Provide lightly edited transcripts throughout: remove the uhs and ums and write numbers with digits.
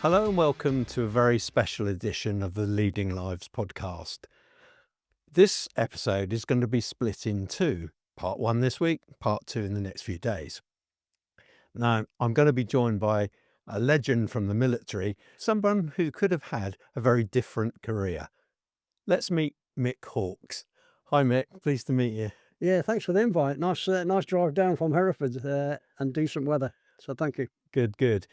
Hello and welcome to a very special edition of the Leading Lives podcast. This episode is going to be split in two, part one this week, part two in the next few days. Now, I'm going to be joined by a legend from the military, someone who could have had a very different career. Let's meet Mick Hawkes. Hi Mick, pleased to meet you. Yeah, thanks for the invite. Nice drive down from Hereford and decent weather. So thank you. Good.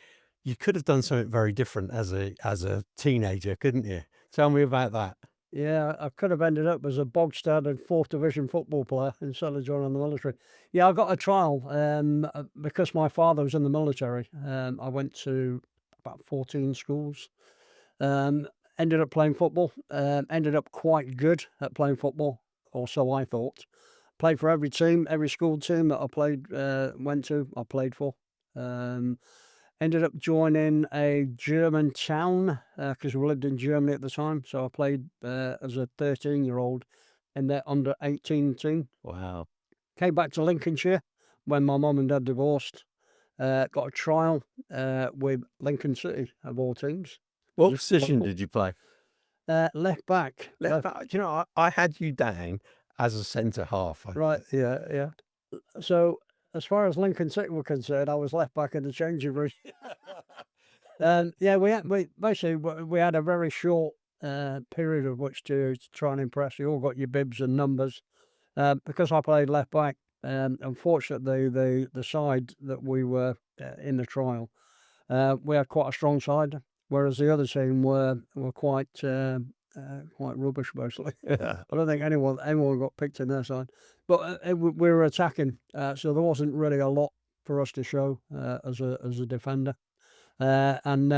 You could have done something very different as a teenager, couldn't you? Tell me about that. Yeah, I could have ended up as a bog standard 4th Division football player instead of joining the military. Yeah, I got a trial because my father was in the military. I went to about 14 schools. Ended up playing football. Ended up quite good at playing football, or so I thought. Played for every team, every school team that I played for. Ended up joining a German town because we lived in Germany at the time. So I played as a 13-year-old in their under-18 team. Wow. Came back to Lincolnshire when my mum and dad divorced. Got a trial with Lincoln City, of all teams. What Just position local. did you play? Left back. Left back. Do you know, I had you down as a centre half. Right. Yeah. So as far as Lincoln City were concerned, I was left back in the changing room. Yeah, we had a very short period of which to try and impress. You all got your bibs and numbers. Because I played left back, unfortunately, the side that we were in the trial, we had quite a strong side, whereas the other team were quite rubbish, basically. Yeah. I don't think anyone got picked in their side, but we were attacking, so there wasn't really a lot for us to show as a defender. And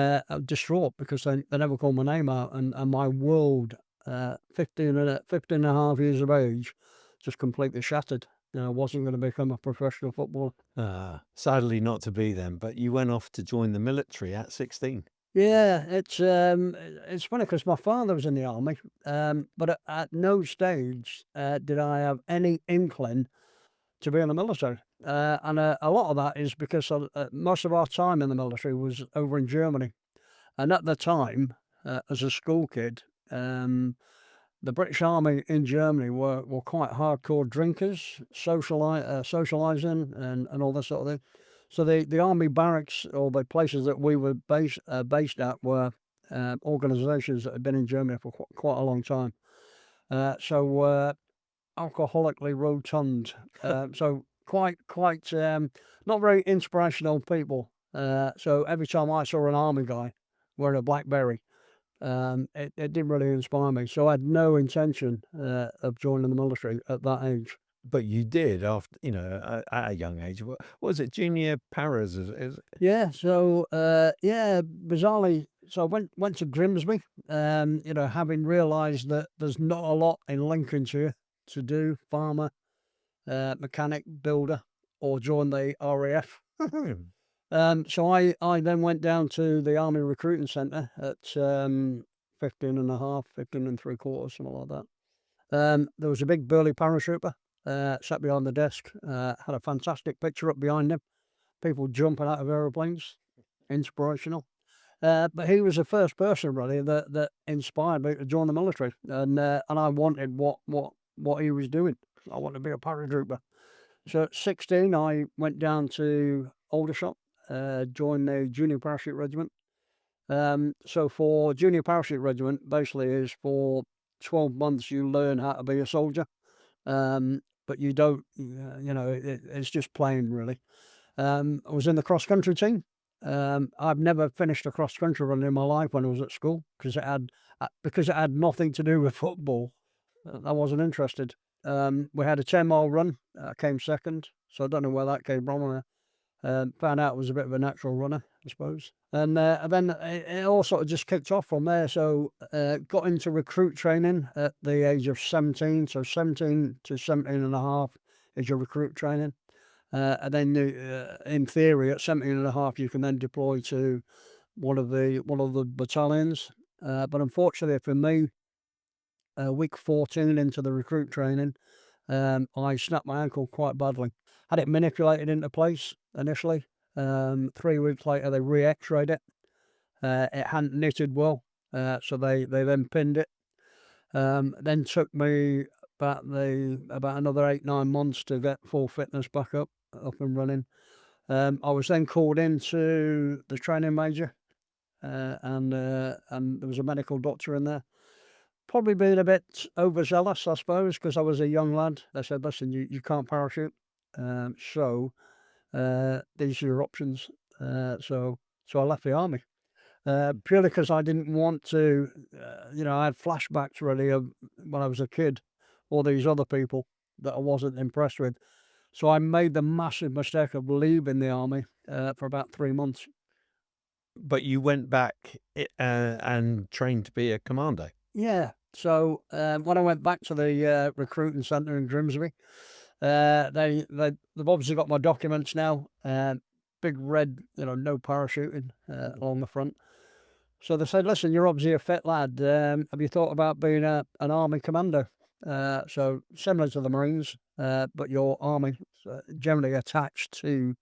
distraught because they never called my name out, and my world, 15 and a half years of age, just completely shattered. I wasn't going to become a professional footballer. Sadly not to be then, but you went off to join the military at 16. Yeah, it's funny because my father was in the army, but at no stage did I have any inkling to be in the military. And a lot of that is because most of our time in the military was over in Germany. And at the time, as a school kid, the British Army in Germany were quite hardcore drinkers, socialising and all that sort of thing. So the army barracks, or the places that we were based at, were organisations that had been in Germany for quite a long time. So alcoholically rotund, so quite not very inspirational people. So every time I saw an army guy wearing a blackberry, it didn't really inspire me. So I had no intention of joining the military at that age. But you did after, at a young age. What was it? Junior paras Yeah. So bizarrely, so I went to Grimsby. Having realised that there's not a lot in Lincolnshire to do, farmer, mechanic, builder, or join the RAF. So I then went down to the Army Recruiting Centre at 15 and a half, 15 and three quarters, something like that. There was a big burly paratrooper sat behind the desk, had a fantastic picture up behind him, people jumping out of aeroplanes, inspirational. But he was the first person really that inspired me to join the military, and I wanted what he was doing. I wanted to be a paratrooper. So at 16, I went down to Aldershot, joined the Junior Parachute Regiment. So for Junior Parachute Regiment, basically is for 12 months you learn how to be a soldier, but you don't, it's just plain really. I was in the cross country team. I've never finished a cross country run in my life when I was at school because it had nothing to do with football. I wasn't interested. We had a 10-mile run. I came second, so I don't know where that came from. Found out I was a bit of a natural runner, I suppose. And then it all sort of just kicked off from there. So got into recruit training at the age of 17. So 17 to 17 and a half is your recruit training. And then in theory, at 17 and a half, you can then deploy to one of the battalions. But unfortunately for me, week 14 into the recruit training, I snapped my ankle quite badly. Had it manipulated into place initially. 3 weeks later, they re-x-rayed it. It hadn't knitted well, so they then pinned it. Then took me about another 8-9 months to get full fitness back up and running. I was then called into the training major, and there was a medical doctor in there. Probably being a bit overzealous, I suppose, because I was a young lad. They said, "Listen, you can't parachute, so these are your options." So I left the army, purely because I didn't want to. I had flashbacks really of when I was a kid, all these other people that I wasn't impressed with. So I made the massive mistake of leaving the army for about 3 months. But you went back and trained to be a commando. Yeah. So when I went back to the recruiting centre in Grimsby, they've obviously got my documents now. Big red, no parachuting along the front. So they said, "Listen, you're obviously a fit lad. Have you thought about being an army commando?" So similar to the Marines, but your army generally attached to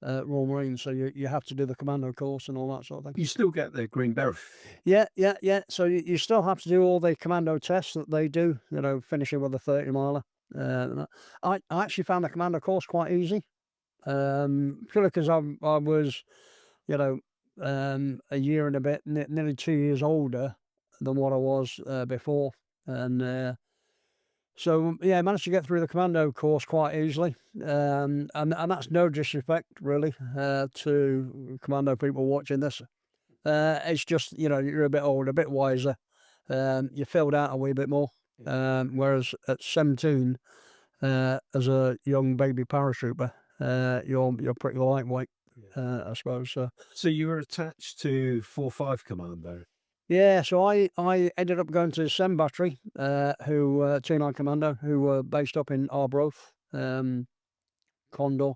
Royal Marines, so you have to do the commando course and all that sort of thing. You still get the green beret. Yeah, yeah, yeah. So you still have to do all the commando tests that they do. Finishing with a 30 miler. I actually found the commando course quite easy. Purely because I was, you know, a year and a bit, nearly 2 years older than what I was before, and so yeah, I managed to get through the commando course quite easily. And that's no disrespect really to commando people watching this. It's just you're a bit older, a bit wiser. You filled out a wee bit more. Whereas at 17, as a young baby paratrooper, you're pretty lightweight, I suppose. So you were attached to 4-5 Commando. Yeah, so I ended up going to Sem Battery, who T9 Commando, who were based up in Arbroath, Condor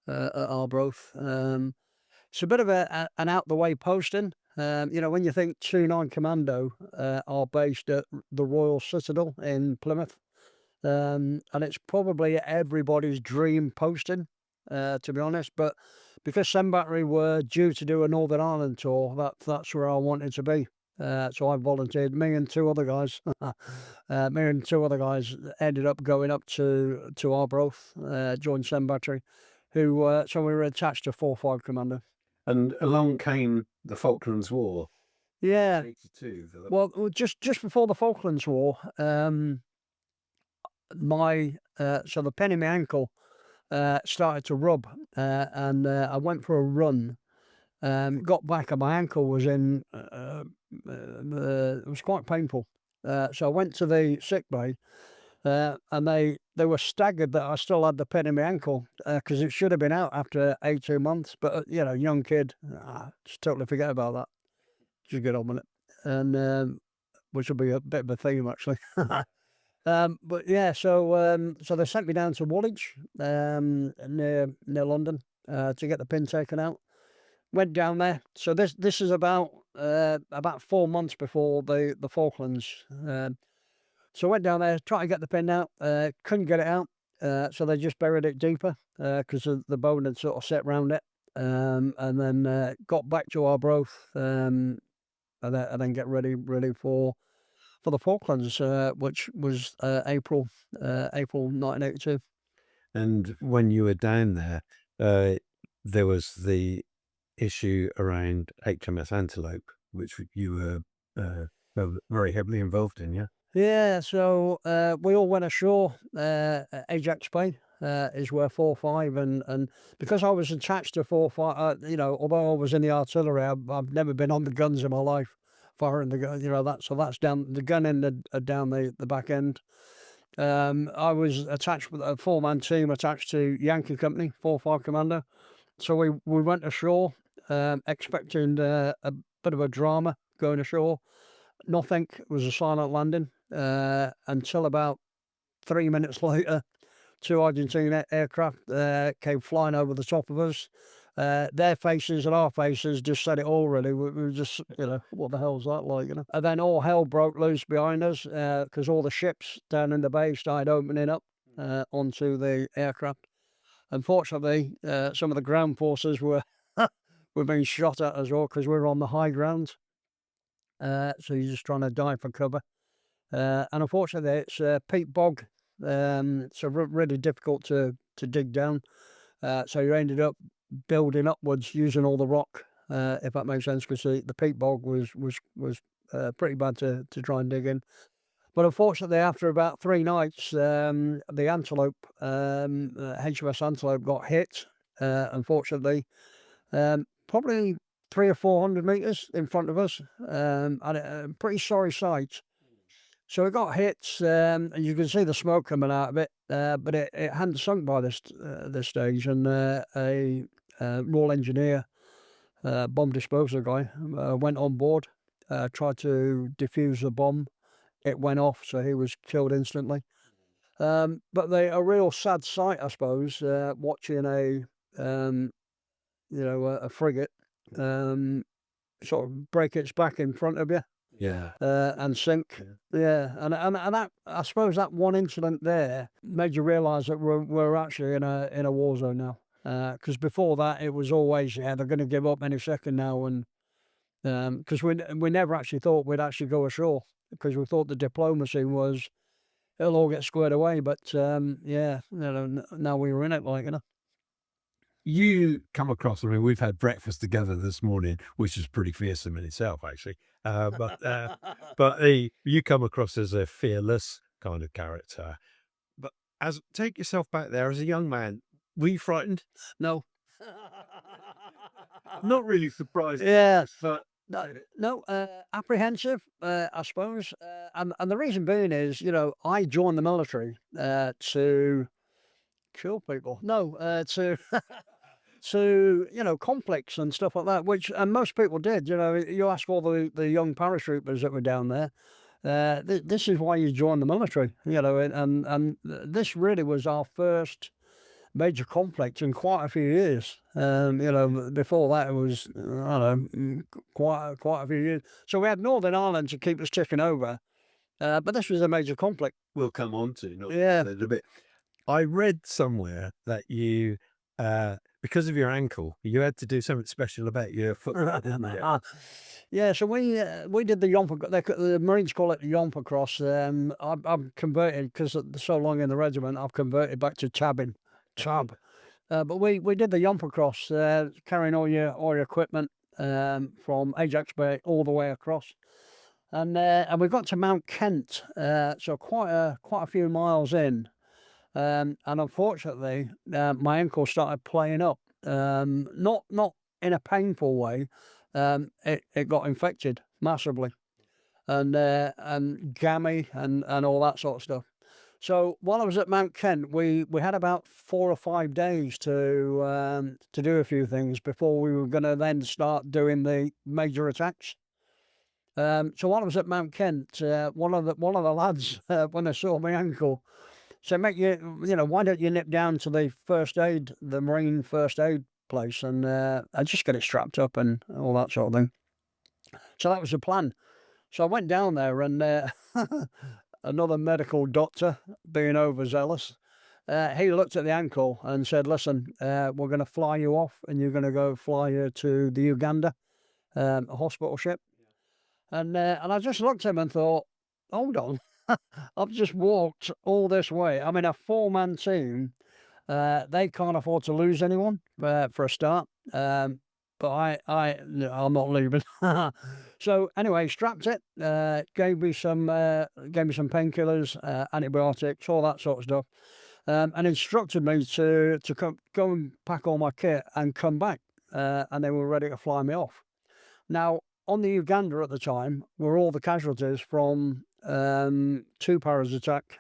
at Arbroath. It's a bit of an out the way posting. When you think T9 Commando are based at the Royal Citadel in Plymouth, and it's probably everybody's dream posting, to be honest. But because Sem Battery were due to do a Northern Ireland tour, that's where I wanted to be. So I volunteered. Me and two other guys. Ended up going up to Arbroath, joined Sem Battery, who so we were attached to 4-5 Commando. And along came the Falklands War. Yeah. 82. Well, just before the Falklands War, the pin in my ankle started to rub, and I went for a run. Got back and my ankle was in. It was quite painful. So I went to the sick bay, and they were staggered that I still had the pin in my ankle because it should have been out after 18 months. But young kid, just totally forget about that. Just get on with it, and which will be a bit of a theme actually. But yeah, so they sent me down to Woolwich, near London, to get the pin taken out. Went down there. So this is about 4 months before the Falklands. So I went down there, tried to get the pin out, couldn't get it out. So they just buried it deeper because the bone had sort of set round it. And then got back to Arbroath, and then get ready for the Falklands, which was April 1982. And when you were down there, there was the issue around HMS Antelope, which you were very heavily involved in, yeah? Yeah, so we all went ashore. Ajax Bay is where 4-5, and because I was attached to 4-5, although I was in the artillery, I've never been on the guns in my life, firing the gun. That's down the gun end down the back end. I was attached with a 4-man team attached to Yankee Company 4-5 Commando. So we went ashore, expecting a bit of a drama going ashore. Nothing. It was a silent landing until about 3 minutes later, two Argentine aircraft came flying over the top of us. Their faces and our faces just said it all, really. We were just, what the hell's that like, And then all hell broke loose behind us because all the ships down in the bay started opening up onto the aircraft. Unfortunately, some of the ground forces were we're being shot at as well because we're on the high ground. So you're just trying to dive for cover. And unfortunately, it's peat bog, so really difficult to dig down. So you ended up building upwards using all the rock, if that makes sense, because the peat bog was pretty bad to try and dig in. But unfortunately, after about 3 nights, the antelope, HMS Antelope, got hit. Unfortunately, probably 300 or 400 meters in front of us, and a pretty sorry sight. So it got hit, and you can see the smoke coming out of it, but it hadn't sunk by this stage, and a Royal Engineer bomb disposal guy went on board, tried to defuse the bomb. It went off, so he was killed instantly. But a real sad sight, I suppose, watching um, a frigate sort of break its back in front of you. Yeah. And sink. Yeah, and that, I suppose that one incident there made you realise that we're actually in a war zone now. Because before that, it was always, they're going to give up any second now, and because we never actually thought we'd actually go ashore, because we thought the diplomacy was it'll all get squared away. But now we were in it, You come across, I mean, we've had breakfast together this morning, which is pretty fearsome in itself, actually. But you come across as a fearless kind of character. But take yourself back there as a young man. Were you frightened? No. Not really surprised. Yes. But No, apprehensive, I suppose. And the reason being is, I joined the military to kill people. No, to conflicts and stuff like that, which and most people did. You ask all the young paratroopers that were down there. This is why you join the military. And this really was our first major conflict in quite a few years. Before that it was, I don't know, quite a few years. So we had Northern Ireland to keep us ticking over, but this was a major conflict. we'll come on to not Yeah. a little bit. I read somewhere that you, because of your ankle, you had to do something special about your foot. Yeah, so we did the Yompa. The Marines call it the Yompa cross. I've converted because so long in the regiment. I've converted back to tabbing, tab. But we did the Yompa cross, carrying all your equipment from Ajax Bay all the way across, and we got to Mount Kent, so quite a few miles in. And unfortunately, my ankle started playing up. Not in a painful way. It got infected massively, and gammy and all that sort of stuff. So while I was at Mount Kent, we had about 4 or 5 days to do a few things before we were going to then start doing the major attacks. So while I was at Mount Kent, one of the lads, when they saw my ankle, said, "Mate, why don't you nip down to the Marine first aid place, and just get it strapped up and all that sort of thing." So that was the plan. So I went down there, and another medical doctor, being overzealous, he looked at the ankle and said, "Listen, we're going to fly you off, and you're going to go fly you to the Uganda hospital ship." And I just looked at him and thought, "Hold on, I've just walked all this way. I'm in a 4-man team. They can't afford to lose anyone for a start. But I'm not leaving." So anyway, strapped it, gave me some painkillers, antibiotics, all that sort of stuff, and instructed me to go and pack all my kit and come back, and they were ready to fly me off. Now, on the Uganda at the time were all the casualties from 2 paras attack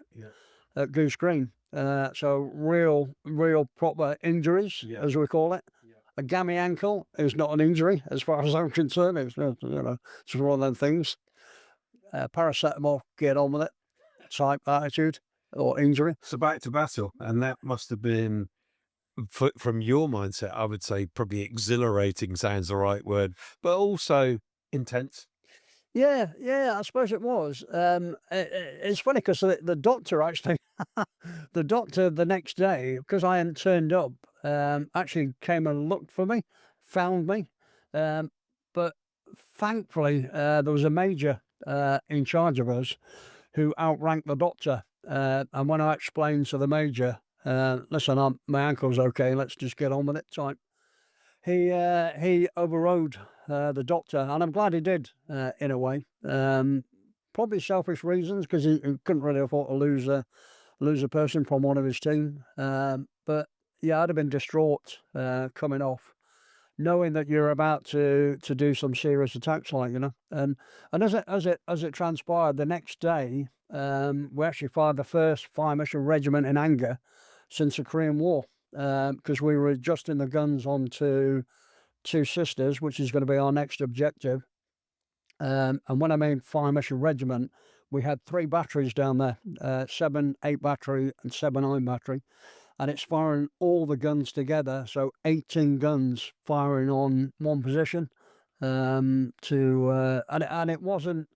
at Goose Green. So real proper injuries, as we call it. A gammy ankle is not an injury, as far as I'm concerned. It's just one of them things. Paracetamol, get on with it, type attitude or injury. So back to battle, and that must have been, from your mindset, I would say probably exhilarating sounds the right word, but also intense. Yeah, I suppose it was. It's funny because the doctor actually, the doctor the next day, because I hadn't turned up, actually came and looked for me, found me, But thankfully, there was a major in charge of us who outranked the doctor. And when I explained to the major, listen, my ankle's okay, let's just get on with it type, he overrode the doctor, and I'm glad he did in a way. Probably selfish reasons because he couldn't really afford to lose a person from one of his team. But yeah, I'd have been distraught coming off, knowing that you're about to do some serious attacks, like and as it transpired, the next day, we actually fired the first fire mission regiment in anger since the Korean War, because we were adjusting the guns onto Two Sisters, which is going to be our next objective. And when I mean fire mission regiment, we had three batteries down there, 7-8 battery and 7-9 battery, and it's firing all the guns together. So 18 guns firing on one position. And it wasn't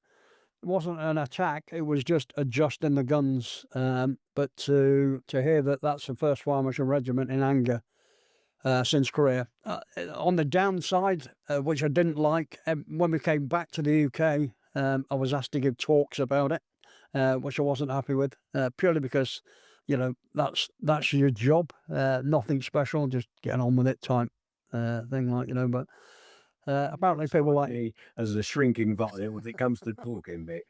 an attack. It was just adjusting the guns. But to hear that that's the first fire mission regiment in anger since Korea. On the downside, which I didn't like, when we came back to the UK, I was asked to give talks about it, which I wasn't happy with, purely because, that's your job, nothing special, just getting on with it type thing, But apparently people like as a shrinking vial when it comes to talking bit.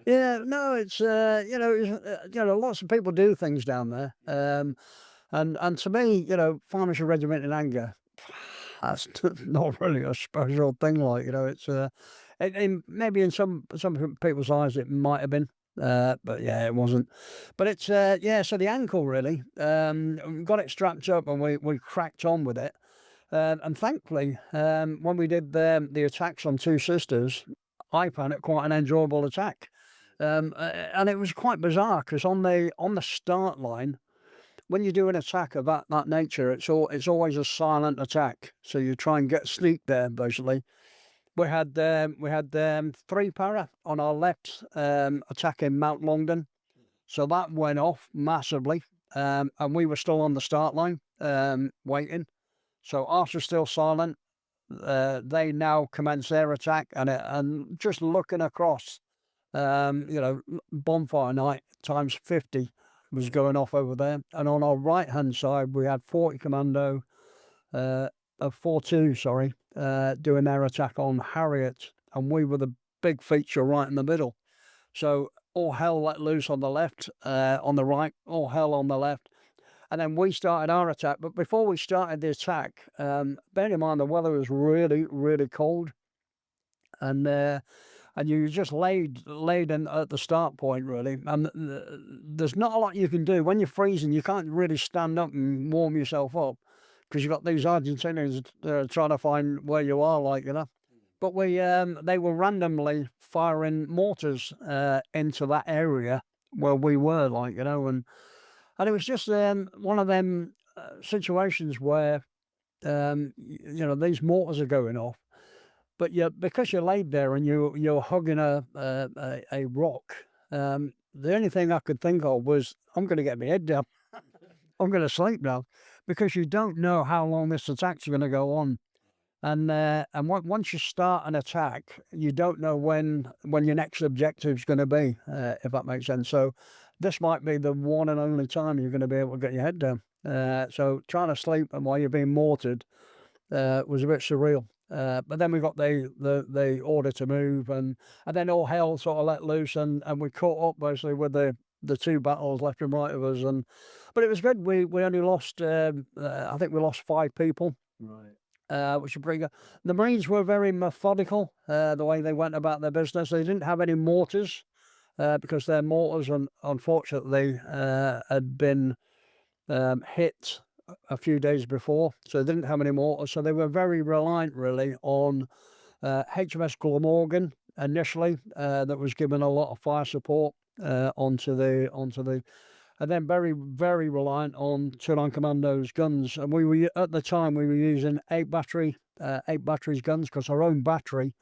yeah, no, it's lots of people do things down there, and to me, fire mission regiment in anger, that's not really a special thing. It's maybe in some people's eyes it might have been, but yeah, it wasn't. But it's yeah. So the ankle really, we got it strapped up and we cracked on with it. And thankfully, when we did the attacks on Two Sisters, I found it quite an enjoyable attack. And it was quite bizarre because on the start line, when you do an attack of that nature, it's always a silent attack. So you try and get sleep there. Basically, we had 3 para on our left, attacking Mount Longdon, so that went off massively, and we were still on the start line, waiting. So after still silent, they now commence their attack, and just looking across, bonfire night times 50 was going off over there. And on our right hand side, we had 40 Commando, 42, sorry, doing their attack on Harriet, and we were the big feature right in the middle. So all hell let loose on the left, on the right, all hell on the left. And then we started our attack. But before we started the attack, bearing in mind the weather was really, really cold. And you just laid in at the start point, really. And there's not a lot you can do. When you're freezing, you can't really stand up and warm yourself up because you've got these Argentinians trying to find where you are, But they were randomly firing mortars into that area where we were, and it was just one of them situations where these mortars are going off, but because you're laid there and you're hugging a rock. The only thing I could think of was I'm going to get my head down. I'm going to sleep now, because you don't know how long this attack's going to go on. And once you start an attack, you don't know when your next objective's going to be, if that makes sense. So this might be the one and only time you're going to be able to get your head down. So trying to sleep and while you're being mortared was a bit surreal. But then we got the order to move, and then all hell sort of let loose, and we caught up basically with the two battles left and right of us. But it was good. We only lost, I think we lost 5 people. Right. Which would bring the Marines were very methodical, the way they went about their business. They didn't have any mortars, because their mortars, unfortunately, had been hit a few days before, so they didn't have any mortars. So they were very reliant, really, on HMS Glamorgan initially, that was given a lot of fire support onto the. And then very, very reliant on Tulan Commando's guns. And at the time, we were using 8 batteries guns, because our own battery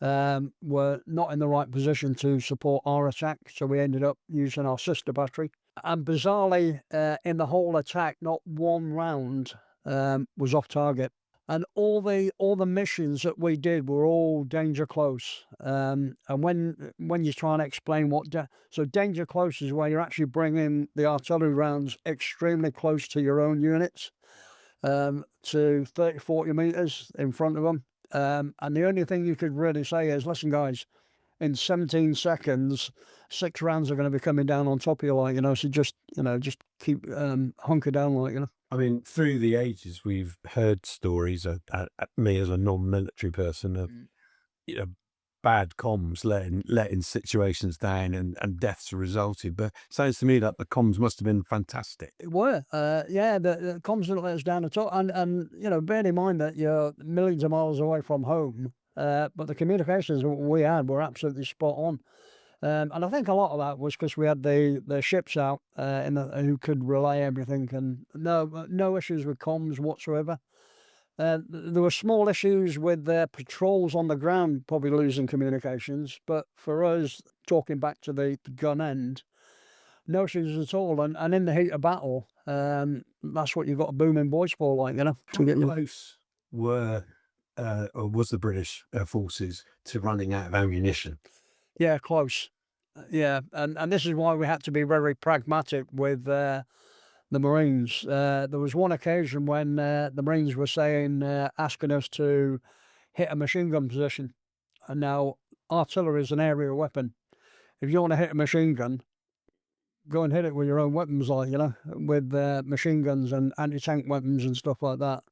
were not in the right position to support our attack. So we ended up using our sister battery. And bizarrely, in the whole attack, not one round was off target. And all the missions that we did were all danger close. And when you try and explain so danger close is where you're actually bringing the artillery rounds extremely close to your own units, to 30, 40 meters in front of them. And the only thing you could really say is, listen, guys, in 17 seconds, 6 rounds are going to be coming down on top of you, like, so just keep hunker down, like, I mean, through the ages, we've heard stories, me as a non-military person, of bad comms letting situations down and deaths resulted. But it sounds to me that the comms must have been fantastic. It were, yeah, the comms didn't let us down at all. And bear in mind that you're millions of miles away from home, but the communications we had were absolutely spot on. And I think a lot of that was because we had the ships out, who could relay everything, and no issues with comms whatsoever. There were small issues with their patrols on the ground, probably losing communications, but for us, talking back to the gun end, no issues at all. And in the heat of battle, that's what you've got a booming voice for, like, How close or was the British forces to running out of ammunition? Yeah, close. Yeah, and this is why we had to be very pragmatic with the Marines. There was one occasion when the Marines were asking us to hit a machine gun position. And now, artillery is an area weapon. If you want to hit a machine gun, go and hit it with your own weapons, like, with machine guns and anti-tank weapons and stuff like that.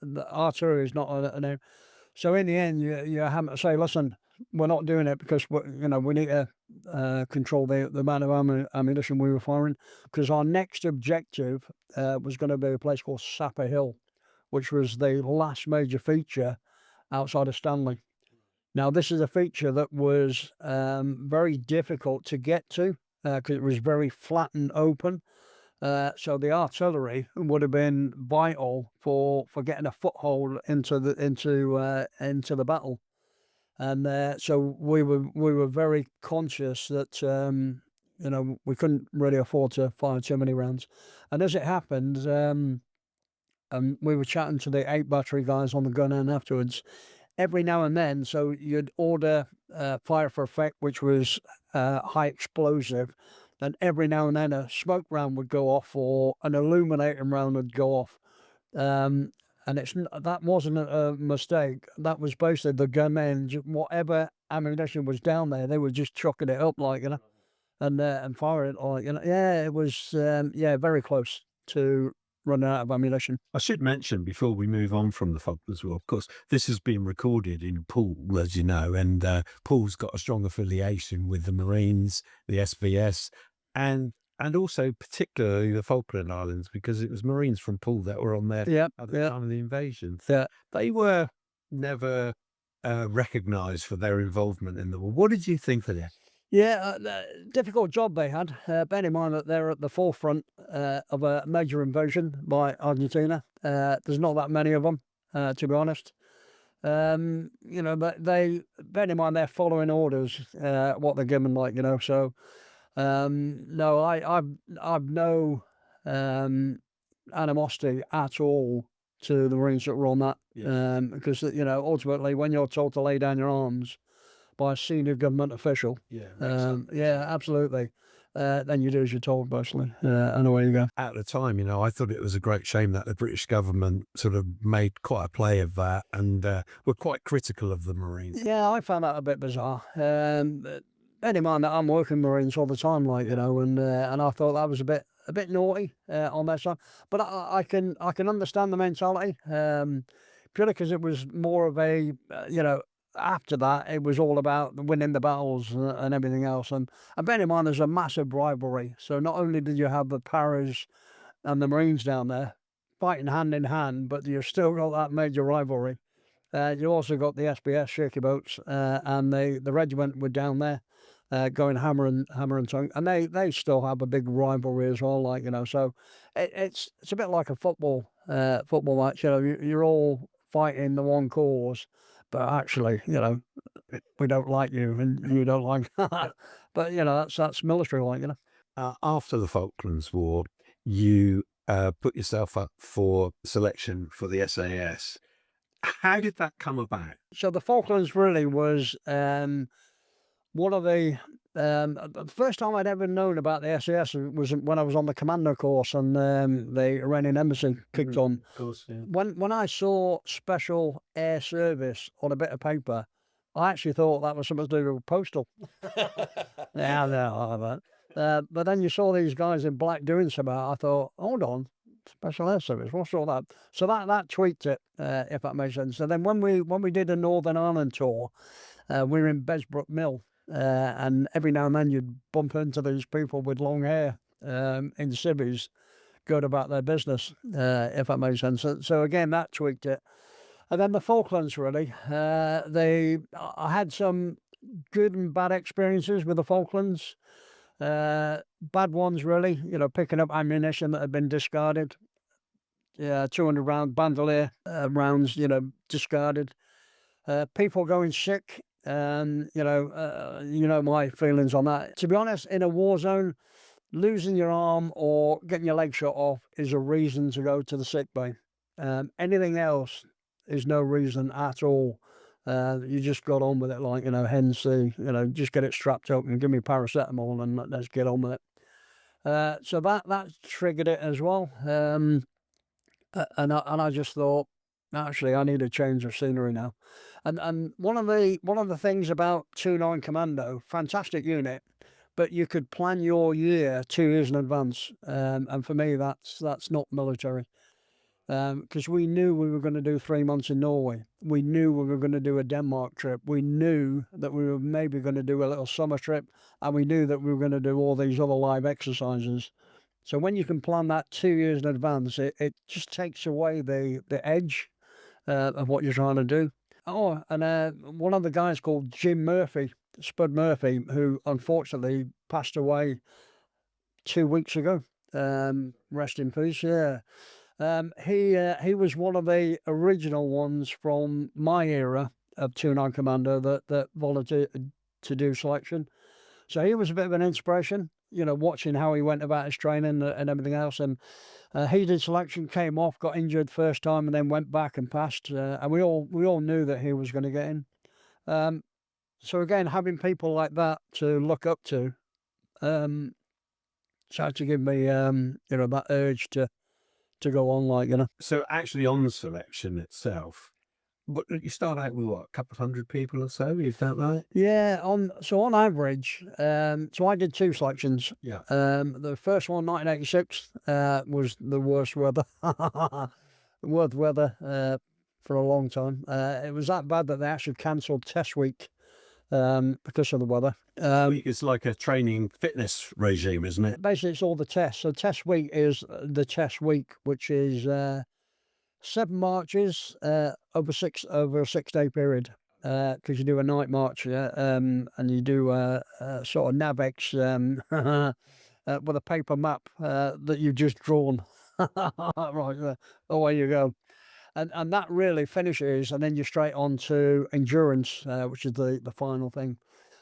The artillery is not an area. So in the end, you have to say, listen, we're not doing it because we need to control the amount of ammunition we were firing, because our next objective was going to be a place called Sapper Hill, which was the last major feature outside of Stanley. Now, this is a feature that was very difficult to get to because it was very flat and open. So the artillery would have been vital for getting a foothold into the battle. And so we were very conscious that we couldn't really afford to fire too many rounds. And as it happened, and we were chatting to the 8 battery guys on the gun end afterwards. Every now and then, so you'd order fire for effect, which was high explosive. And every now and then a smoke round would go off or an illuminating round would go off. And that wasn't a mistake. That was basically the gunmen, whatever ammunition was down there, they were just chucking it up, like, and firing it, like, Yeah, it was very close to running out of ammunition. I should mention before we move on from the Falklands War, of course, this has been recorded in Poole, as you know, and Poole's got a strong affiliation with the Marines, the SVS, and also particularly the Falkland Islands, because it was Marines from Poole that were on there at the time of the invasion. Yeah. They were never recognised for their involvement in the war. What did you think of that? Yeah, difficult job they had. Bear in mind that they're at the forefront of a major invasion by Argentina. There's not that many of them, to be honest. But bear in mind they're following orders, what they're given, like, So, no, I've no animosity at all to the Marines that were on that, because ultimately when you're told to lay down your arms by a senior government official. Yeah, absolutely. Then you do as you're told, basically, and away you go. At the time, I thought it was a great shame that the British government sort of made quite a play of that and were quite critical of the Marines. Yeah, I found that a bit bizarre. Bear in mind that I'm working Marines all the time, like, and I thought that was a bit naughty on their side. But I can understand the mentality, purely because it was more of a after that, it was all about winning the battles and everything else. And bear in mind, there's a massive rivalry. So not only did you have the Paras and the Marines down there fighting hand in hand, but you still got that major rivalry. You also got the SBS shaky boats, and the regiment were down there going hammer and tongue, and they still have a big rivalry as well. Like, so it's a bit like a football match. You're all fighting the one cause. But actually, we don't like you and you don't like that. But, that's military, like, After the Falklands War, you put yourself up for selection for the SAS. How did that come about? So the Falklands really was one of the first time I'd ever known about the SAS was when I was on the commando course, and the Iranian embassy kicked on. Of course, yeah. When I saw Special Air Service on a bit of paper, I actually thought that was something to do with postal. Yeah, no, but then you saw these guys in black doing something. I thought, hold on, Special Air Service, what's all that? So that tweaked it, if that makes sense. So then when we did a Northern Ireland tour, we were in Besbrook Mill, and every now and then you'd bump into these people with long hair in civvies going about their business, if that makes sense. So again, that tweaked it. And then the Falklands, really, I had some good and bad experiences with the Falklands. Bad ones, really, picking up ammunition that had been discarded. 200 round bandolier rounds, discarded. People going sick, and my feelings on that. To be honest, in a war zone, losing your arm or getting your leg shot off is a reason to go to the sick bay. Anything else is no reason at all. You just got on with it, like hens say, just get it strapped up and give me paracetamol and let's get on with it. So that triggered it as well. And I just thought, actually, I need a change of scenery now. And one of the things about 29 Commando, fantastic unit, but you could plan your year 2 years in advance. And for me, that's not military. Because we knew we were going to do 3 months in Norway. We knew we were going to do a Denmark trip. We knew that we were maybe going to do a little summer trip, and we knew that we were going to do all these other live exercises. So when you can plan that 2 years in advance, it just takes away the edge of what you're trying to do. Oh, and one of the guys called Jim Murphy, Spud Murphy, who unfortunately passed away 2 weeks ago. Rest in peace, yeah. He was one of the original ones from my era of 29 Commando that volunteered to do selection. So he was a bit of an inspiration, watching how he went about his training and everything else. And he did selection, came off, got injured first time, and then went back and passed. And we all knew that he was going to get in. So again, having people like that to look up to, started to give me that urge to go on, So actually on the selection itself, but you start out with what, a couple of hundred people or so? You felt right? Yeah, on average, so I did 2 selections. Yeah. The first one, 1986, was the worst weather. Worst weather for a long time. It was that bad that they actually cancelled test week because of the weather. It's like a training fitness regime, isn't it? Basically, it's all the tests. So test week is the test week, which is 7 marches over a 6-day period. Because you do a night march, and you do a sort of NavX with a paper map that you've just drawn. Right, away you go. And that really finishes, and then you're straight on to endurance, which is the final thing.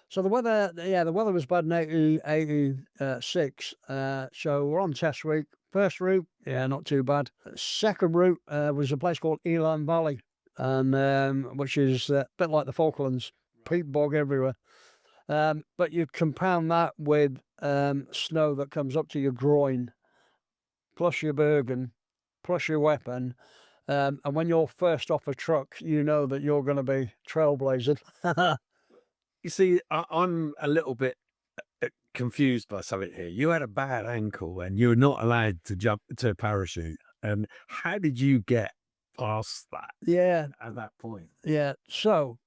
So the weather was bad in 86. So we're on test week. First route, not too bad. Second route was a place called Elan Valley, and which is a bit like the Falklands, peat bog everywhere. But you compound that with snow that comes up to your groin, plus your Bergen, plus your weapon. And when you're first off a truck, you know that you're going to be trailblazing. You see, I'm a little bit confused by something here. You had a bad ankle and you were not allowed to jump to a parachute. And how did you get past that? Yeah, At that point. yeah. So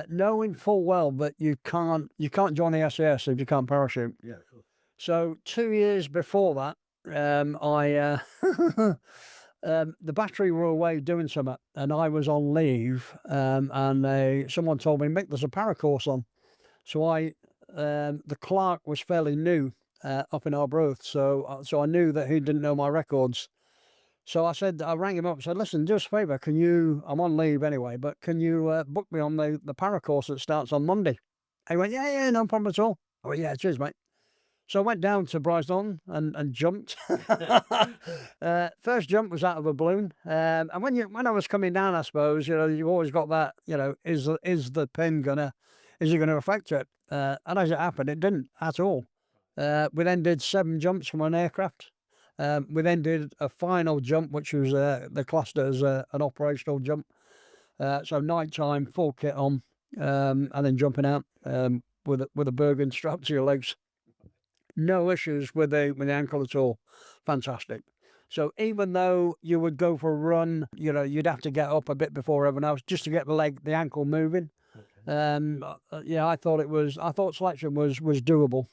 knowing full well that you can't join the SAS if you can't parachute. Yeah, cool. So 2 years before that, I the battery were away doing something, and I was on leave, and someone told me, Mick, there's a para course on. So the clerk was fairly new up in Arbroath, so I knew that he didn't know my records. So I rang him up and said, listen, do us a favour, I'm on leave anyway, but can you book me on the para course that starts on Monday? He went, yeah, no problem at all. I went, yeah, cheers, mate. So I went down to Brysdon and jumped. First jump was out of a balloon, and when I was coming down, I suppose you've always got that. Is the pin is it gonna affect it? And as it happened, it didn't at all. We then did 7 jumps from an aircraft. We then did a final jump, which was the classed as an operational jump. So night time, full kit on, and then jumping out with a Bergen strapped to your legs. No issues with the ankle at all. Fantastic. So even though you would go for a run, you'd have to get up a bit before everyone else just to get the ankle moving. Yeah, I thought selection was doable,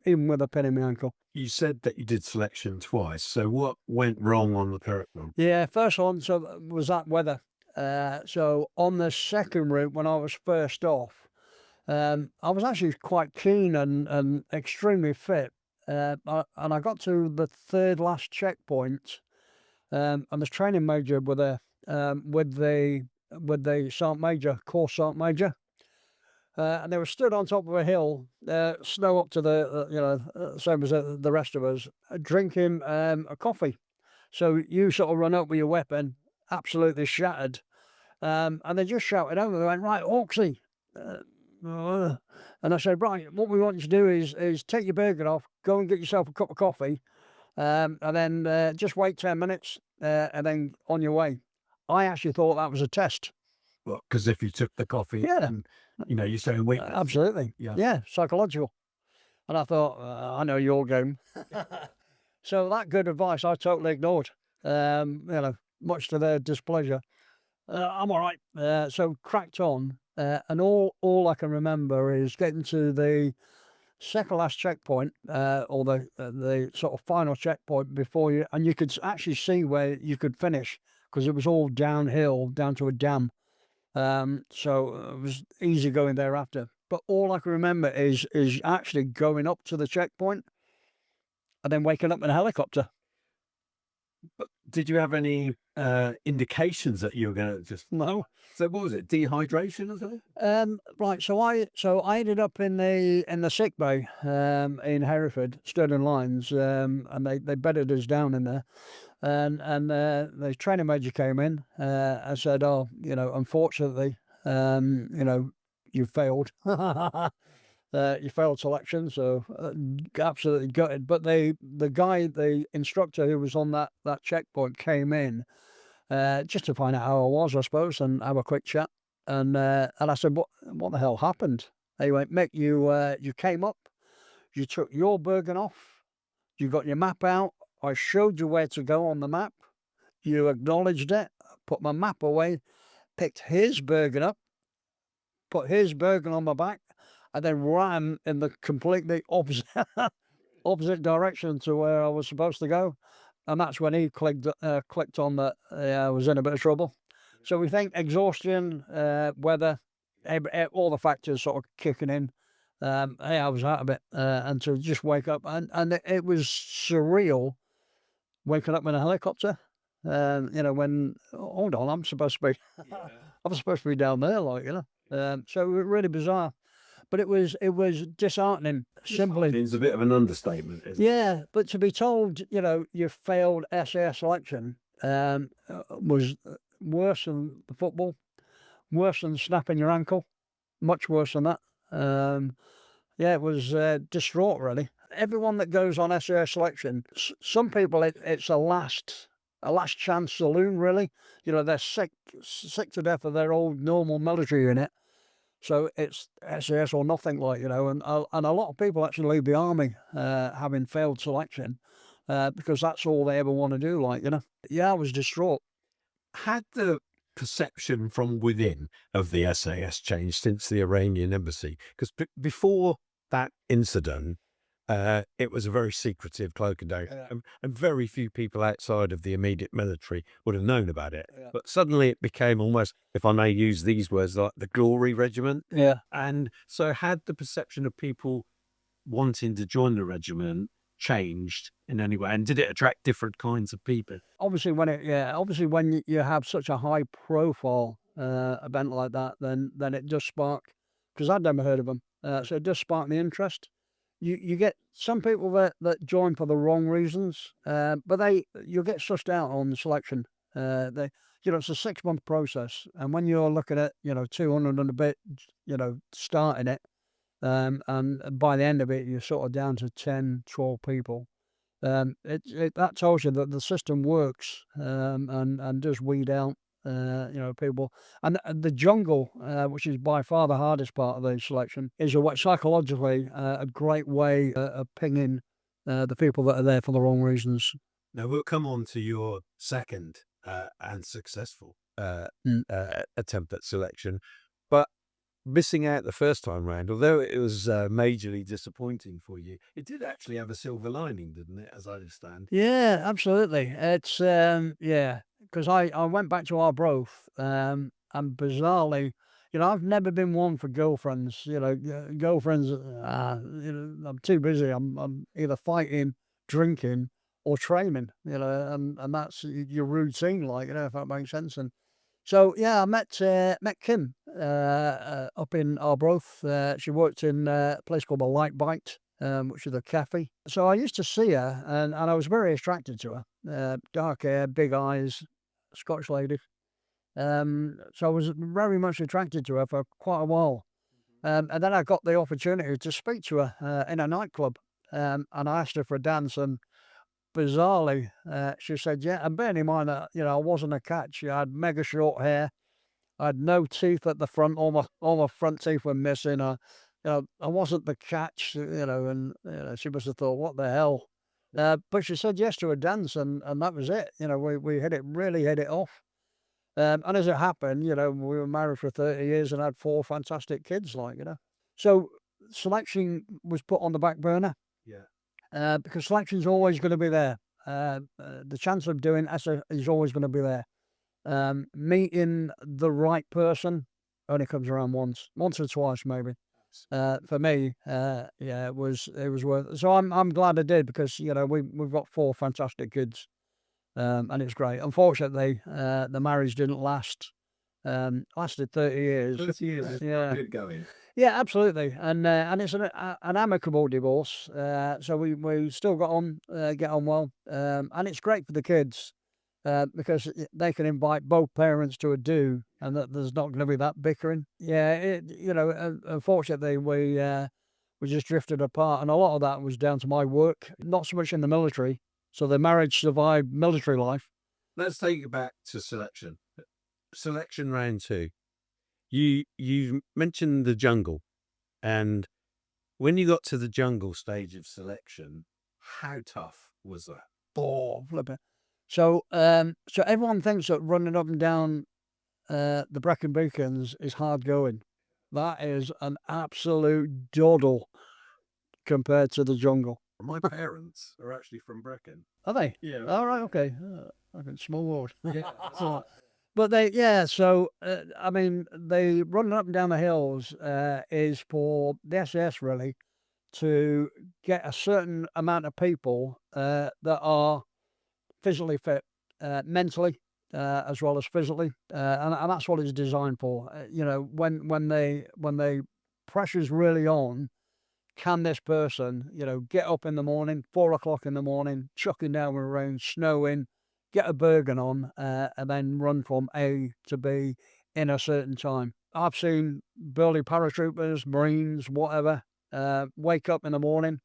even with a pin in my ankle. You said that you did selection twice. So what went wrong on the curriculum? Yeah, first one was that weather. So on the second route, when I was first off, I was actually quite keen and extremely fit. And I got to the third last checkpoint, and the training major with the sergeant major, course sergeant major. And they were stood on top of a hill, snow up to the same as the rest of us, drinking a coffee. So you sort of run up with your weapon, absolutely shattered, and they just shouted over. They went, "Right, Hawksy." And I said, "Right, what we want you to do is take your burger off, go and get yourself a cup of coffee, and then just wait 10 minutes, and then on your way." I actually thought that was a test. Well, because if you took the coffee, Yeah. and, you're showing weakness. Absolutely. Yeah. Yeah, psychological. And I thought, I know your game. So that good advice I totally ignored, much to their displeasure. I'm all right. So cracked on, and all I can remember is getting to the second last checkpoint, or the sort of final checkpoint before you, and you could actually see where you could finish because it was all downhill down to a dam. So it was easy going thereafter. But all I can remember is actually going up to the checkpoint and then waking up in a helicopter. But did you have any indications that you were going to just? No. So what was it? Dehydration or something? Right. So I ended up in the sick bay in Hereford, stood in lines, and they bedded us down in there. And the training major came in and said, "Oh, unfortunately, you failed. You failed selection, so absolutely gutted." But the instructor who was on that checkpoint came in just to find out how I was, I suppose, and have a quick chat. And I said, "What the hell happened?" He went, "Mick, you came up, you took your Bergen off, you got your map out. I showed you where to go on the map. You acknowledged it. Put my map away, picked his Bergen up, put his Bergen on my back, and then ran in the completely opposite direction to where I was supposed to go." And that's when he clicked on that I was in a bit of trouble. So we think exhaustion, weather, all the factors sort of kicking in. Hey, I was out of it, and to just wake up, and it was surreal waking up in a helicopter. When hold on, I'm supposed to be, I'm supposed to be down there, so really bizarre. But it was disheartening. Simply, It's a bit of an understatement, isn't it? yeah. But to be told, you failed SAS selection, was worse than the football, worse than snapping your ankle, much worse than that. Yeah, it was distraught, really. Everyone that goes on SAS selection, some people it's a last chance saloon, really. They're sick to death of their old normal military unit. So it's SAS or nothing, and a lot of people actually leave the army having failed selection because that's all they ever want to do. Yeah, I was distraught. Had the perception from within of the SAS changed since the Iranian embassy? Because before that incident, it was a very secretive cloak and dagger, and very few people outside of the immediate military would have known about it. Yeah. But suddenly it became almost, if I may use these words, like the glory regiment. Yeah. And so had the perception of people wanting to join the regiment changed in any way? And did it attract different kinds of people? Obviously, when you have such a high profile event like that, then it does spark, because I'd never heard of them. So it does spark the interest. you get some people that join for the wrong reasons, but you'll get sussed out on the selection. They, it's a 6 month process, and when you're looking at 200 and a bit, starting it, and by the end of it, you're sort of down to 10, 12 people. That tells you that the system works, and does weed out people. And the jungle, which is by far the hardest part of the selection, is a way, psychologically a great way of pinging the people that are there for the wrong reasons. Now we'll come on to your second and successful attempt at selection, but missing out the first time round, although it was majorly disappointing for you, it did actually have a silver lining, didn't it? As I understand. Yeah, absolutely. It's because I went back to Arbroath, and bizarrely, I've never been one for girlfriends. Girlfriends. I'm too busy. I'm either fighting, drinking, or training. And that's your routine, like if that makes sense. And so yeah, I met Kim up in Arbroath. She worked in a place called the Light Bite, which is a cafe. So I used to see her, and I was very attracted to her. Dark hair, big eyes, Scottish lady. So I was very much attracted to her for quite a while. And then I got the opportunity to speak to her in a nightclub, and I asked her for a dance, and bizarrely, she said, yeah. And bearing in mind that, I wasn't a catch. I had mega short hair. I had no teeth at the front. All my front teeth were missing. I wasn't the catch, and she must have thought, what the hell? But she said yes to a dance, and that was it. We really hit it off. And as it happened, we were married for 30 years and had 4 fantastic kids, So selection was put on the back burner. Yeah. Because selection's always going to be there. The chance of doing ESSA is always going to be there. Meeting the right person only comes around once or twice, maybe. For me, it was worth it. So I'm glad I did, because we've got 4 fantastic kids, and it's great. Unfortunately, the marriage didn't last. Lasted 30 years. 30 years is Yeah. good going. Yeah, absolutely, and it's an amicable divorce, so we still got on, get on well, and it's great for the kids, because they can invite both parents to a do, and that there's not going to be that bickering. Yeah, unfortunately we just drifted apart, and a lot of that was down to my work, not so much in the military. So the marriage survived military life. Let's take it back to selection. Selection round 2. You mentioned the jungle, and when you got to the jungle stage of selection, how tough was that? Oh, flipper. So everyone thinks that running up and down the Brecon Beacons is hard going. That is an absolute doddle compared to the jungle. My parents are actually from Brecon. Are they? Yeah. All right. Okay. Okay. Small world. Yeah. But so I mean, the running up and down the hills is for the SS really to get a certain amount of people that are physically fit, mentally, as well as physically, and that's what it's designed for. When they pressure's really on, can this person, get up in the morning, 4 o'clock in the morning, chucking down with rain, snowing, get a Bergen on, and then run from A to B in a certain time. I've seen burly paratroopers, Marines, whatever, wake up in the morning,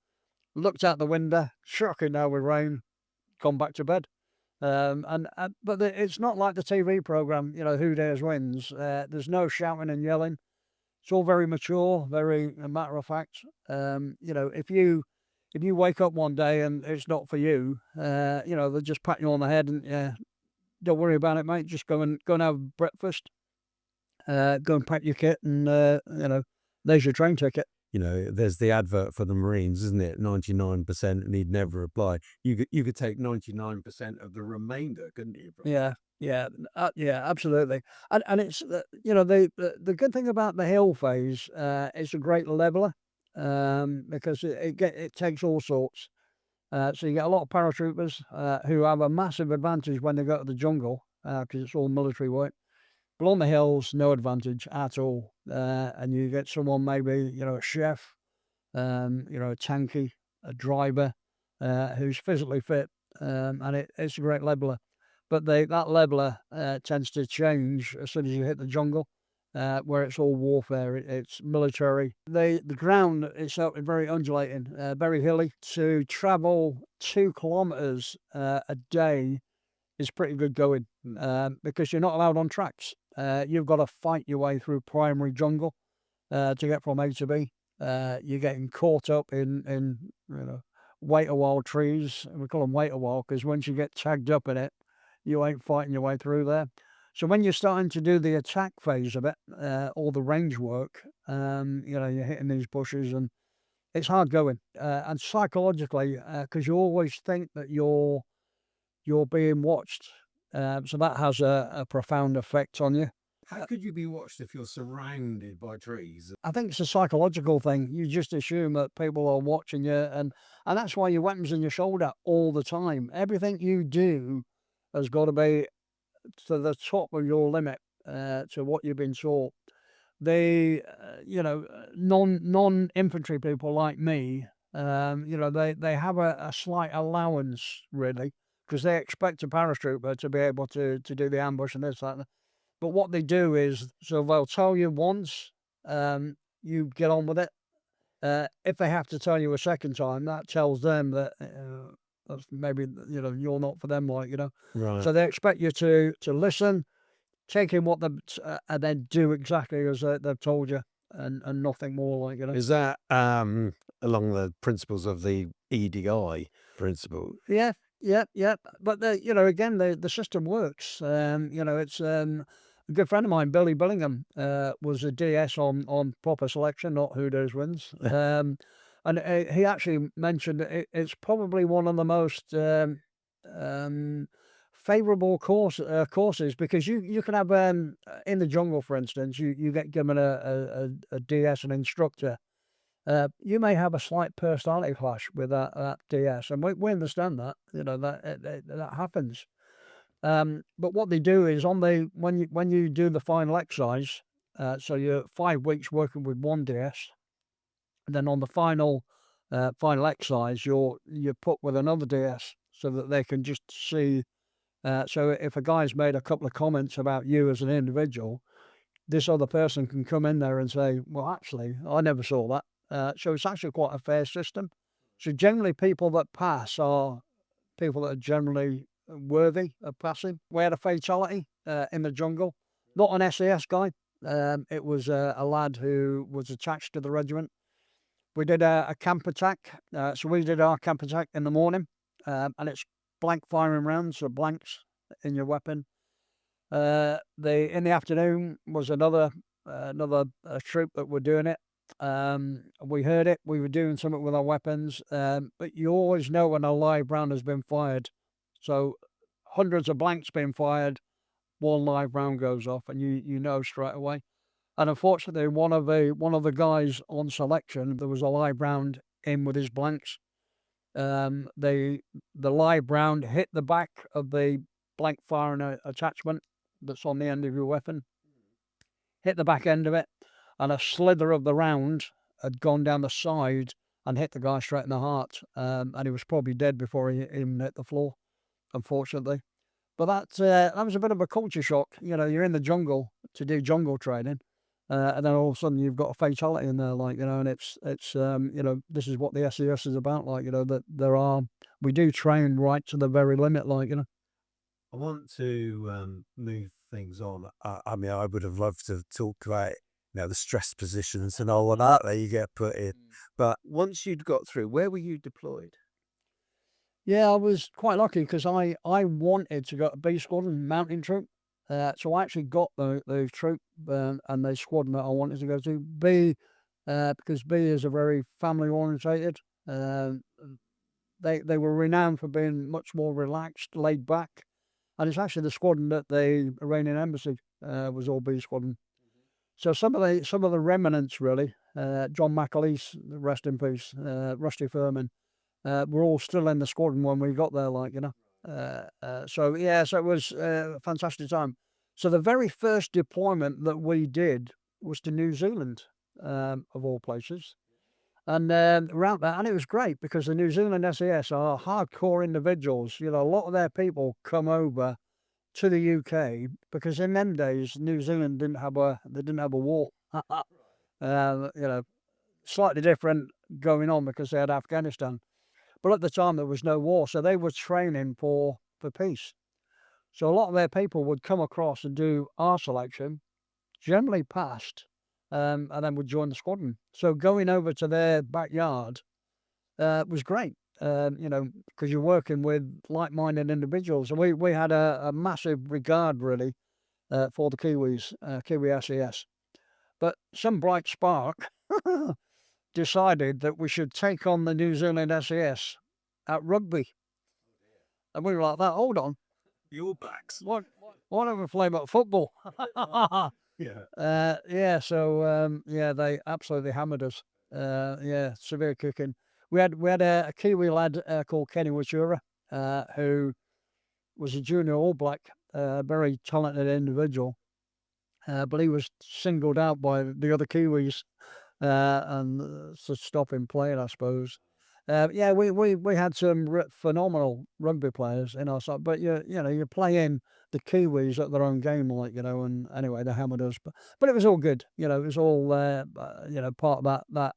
looked out the window, chucking down with rain, gone back to bed. But it's not like the TV program, Who Dares Wins. There's no shouting and yelling. It's all very mature, very matter of fact. If you wake up one day and it's not for you, they'll just pat you on the head and don't worry about it, mate. Just go and have breakfast. Go and pack your kit, and there's your train ticket. There's the advert for the Marines, isn't it? 99% need never apply. You could take 99% of the remainder, couldn't you? Yeah, absolutely. And it's the good thing about the hill phase, it's a great leveler, because it takes all sorts. So you get a lot of paratroopers who have a massive advantage when they go to the jungle, because it's all military work. But on the hills, no advantage at all. And you get someone, maybe a chef, a tanky, a driver who's physically fit, and it's a great leveller. But that leveller tends to change as soon as you hit the jungle, where it's all warfare. It's military. The ground itself is very undulating, very hilly. To travel 2 kilometres a day is pretty good going, because you're not allowed on tracks. You've got to fight your way through primary jungle to get from A to B. You're getting caught up in wait-a-while trees. We call them wait-a-while because once you get tagged up in it, you ain't fighting your way through there. So when you're starting to do the attack phase of it, or the range work, you're hitting these bushes and it's hard going. And psychologically, because you always think that you're being watched, so that has a profound effect on you. How could you be watched if you're surrounded by trees? I think it's a psychological thing. You just assume that people are watching you, and that's why your weapon's in your shoulder all the time. Everything you do has got to be to the top of your limit, to what you've been taught. They, non-infantry people like me, they have a slight allowance really, because they expect a paratrooper to be able to do the ambush and this, that, and that. But what they do is, so they'll tell you once, you get on with it. If they have to tell you a second time, that tells them that maybe you're not for them, Right. So they expect you to listen, take in what they and then do exactly as they've told you, and nothing more, Is that along the principles of the EDI principle? Yeah, yeah. But again, the system works. It's a good friend of mine, Billy Billingham, was a DS on proper selection, not who does wins. And he actually mentioned that it's probably one of the most favourable courses, because you can have in the jungle, for instance, you get given a DS, an instructor. You may have a slight personality clash with that DS, and we understand that. That happens. But what they do is when you do the final exercise, so you're 5 weeks working with one DS, and then on the final exercise, you're put with another DS so that they can just see. So if a guy's made a couple of comments about you as an individual, this other person can come in there and say, well, actually, I never saw that. So it's actually quite a fair system. So generally, people that pass are people that are generally worthy of passing. We had a fatality in the jungle, not an SAS guy. It was a lad who was attached to the regiment. We did a camp attack. So we did our camp attack in the morning, and it's blank firing rounds, so blanks in your weapon. In the afternoon was another troop that were doing it. We heard it. We were doing something with our weapons, but you always know when a live round has been fired. So hundreds of blanks being fired, one live round goes off, and you know straight away. And unfortunately, one of the guys on selection, there was a live round in with his blanks. The live round hit the back of the blank firing attachment that's on the end of your weapon, hit the back end of it, and a slither of the round had gone down the side and hit the guy straight in the heart, and he was probably dead before he even hit the floor, unfortunately. But that was a bit of a culture shock. You're in the jungle to do jungle training, and then all of a sudden you've got a fatality in there, and it's this is what the SES is about, that we do train right to the very limit, I want to move things on. I mean, I would have loved to talk about the stress positions and all of that you get put in. But once you'd got through, where were you deployed? Yeah, I was quite lucky because I wanted to go to B Squadron Mountain Troop. So I actually got the troop and the squadron that I wanted to go to. B, because B is a very family orientated. They were renowned for being much more relaxed, laid back, and it's actually the squadron that the Iranian embassy was all B Squadron. So some of the remnants really, John McAleese, rest in peace, Rusty Furman, were all still in the squadron when we got there, so it was a fantastic time. So the very first deployment that we did was to New Zealand, of all places. And around that, and it was great because the New Zealand SAS are hardcore individuals. You know, a lot of their people come over to the UK because in them days New Zealand didn't have a war. You know, slightly different going on because they had Afghanistan, but at the time there was no war, so they were training for peace. So a lot of their people would come across and do our selection, generally passed, and then would join the squadron. So going over to their backyard was great. You know, because you're working with like-minded individuals, and we had a massive regard really for the Kiwis, Kiwi SES. But some bright spark decided that we should take on the New Zealand SAS at rugby, and we were like, "That hold on, The All Blacks. why don't we play about football?" Yeah. Yeah. So yeah, they absolutely hammered us. Yeah, severe kicking. We had a Kiwi lad called Kenny Wachura, who was a junior All Black, very talented individual, but he was singled out by the other Kiwis and to stop him playing, I suppose. Yeah, we had some phenomenal rugby players in our side, but you know you're playing the Kiwis at their own game, like, you know. And anyway, they hammered us, but it was all good. You know, it was all you know, part of that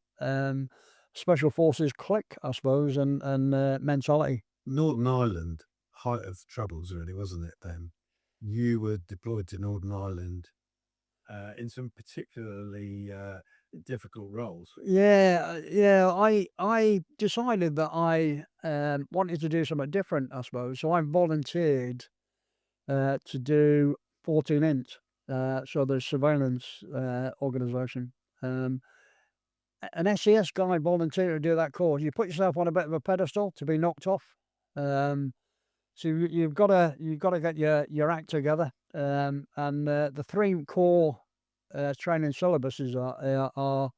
special forces clique, I suppose, and mentality. Northern Ireland, height of troubles, really, wasn't it? Then you were deployed to Northern Ireland in some particularly difficult roles. Yeah, yeah. I decided that I wanted to do something different, I suppose. So I volunteered to do 14 inch. So the surveillance organisation. An SES guy volunteered to do that course. You put yourself on a bit of a pedestal to be knocked off. So you've got to get your act together. And the three core training syllabuses are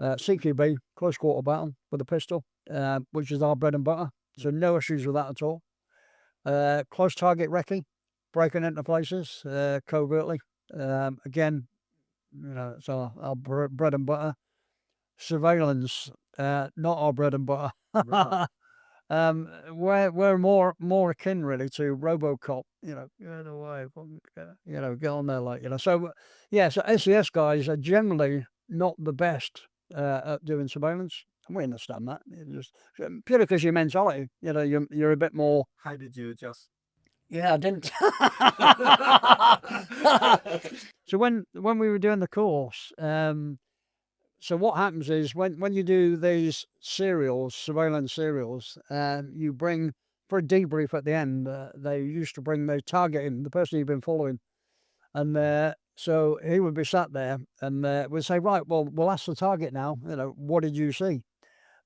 CQB, close quarter battle with a pistol, which is our bread and butter. So no issues with that at all. Close target recce, breaking into places covertly. Again, you know, it's our bread and butter. Surveillance, not our bread and butter. Right. We're more akin really to RoboCop. You know, get away, you know, get on there, like, you know. So yeah, so SES guys are generally not the best at doing surveillance, and we understand that. Just purely because your mentality, you know, you're a bit more. How did you adjust? Yeah, I didn't. So when we were doing the course, so what happens is when you do these serials, surveillance serials, you bring for a debrief at the end. They used to bring the target in, the person you've been following, and so he would be sat there, and we'd say, right, well, we'll ask the target now. You know, what did you see?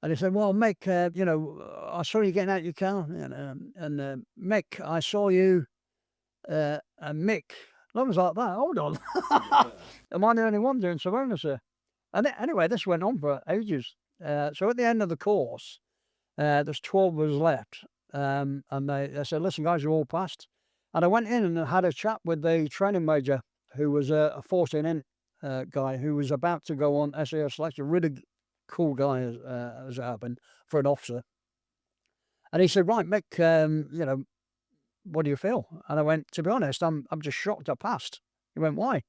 And he said, well, Mick, you know, I saw you getting out your car, and Mick, I saw you, and Mick. And I was like that. Hold on, am I the only one doing surveillance here? And anyway, this went on for ages. So at the end of the course, there's 12 of us left. And they said, listen, guys, you're all passed. And I went in and had a chat with the training major, who was a 14-inch guy who was about to go on SAS selection. Really cool guy, as it happened, for an officer. And he said, right, Mick, you know, what do you feel? And I went, to be honest, I'm just shocked I passed. He went, why?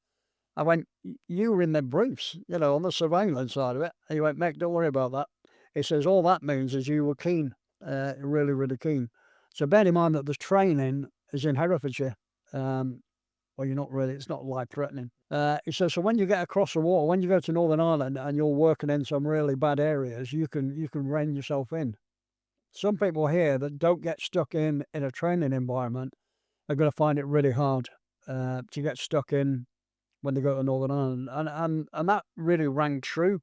I went, you were in them briefs, you know, on the surveillance side of it. He went, Mick, don't worry about that. He says, all that means is you were keen, really, really keen. So bear in mind that the training is in Herefordshire. Well, you're not really, it's not life threatening. He says, so when you get across the water, when you go to Northern Ireland and you're working in some really bad areas, you can rein yourself in. Some people here that don't get stuck in a training environment are going to find it really hard to get stuck in when they go to Northern Ireland, and that really rang true.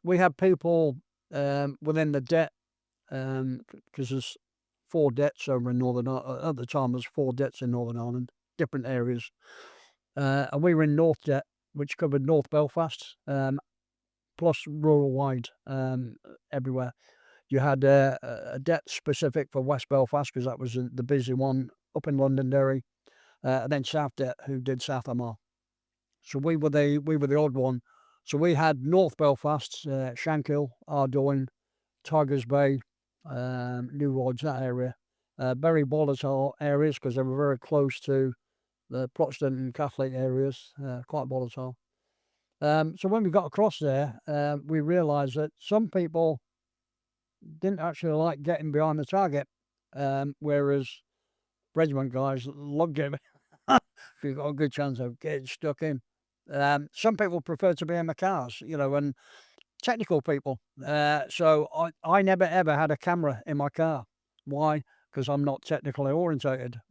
We had people within the det, because there's 4 dets over in Northern Ireland. At the time, there's 4 dets in Northern Ireland, different areas. And we were in North Det, which covered North Belfast, plus rural wide, everywhere. You had a det specific for West Belfast, because that was the busy one up in Londonderry, and then South Det, who did South Armagh. So we were the odd one So we had North Belfast, Shankill, Ardoyne, Tigers Bay, New Roads, that area. Very volatile areas because they were very close to the Protestant and Catholic areas, quite volatile. So when we got across there, we realised that some people didn't actually like getting behind the target, whereas regiment guys loved getting if you've got a good chance of getting stuck in. Some people prefer to be in the cars, and technical people. So I never ever had a camera in my car. Why? Because I'm not technically orientated.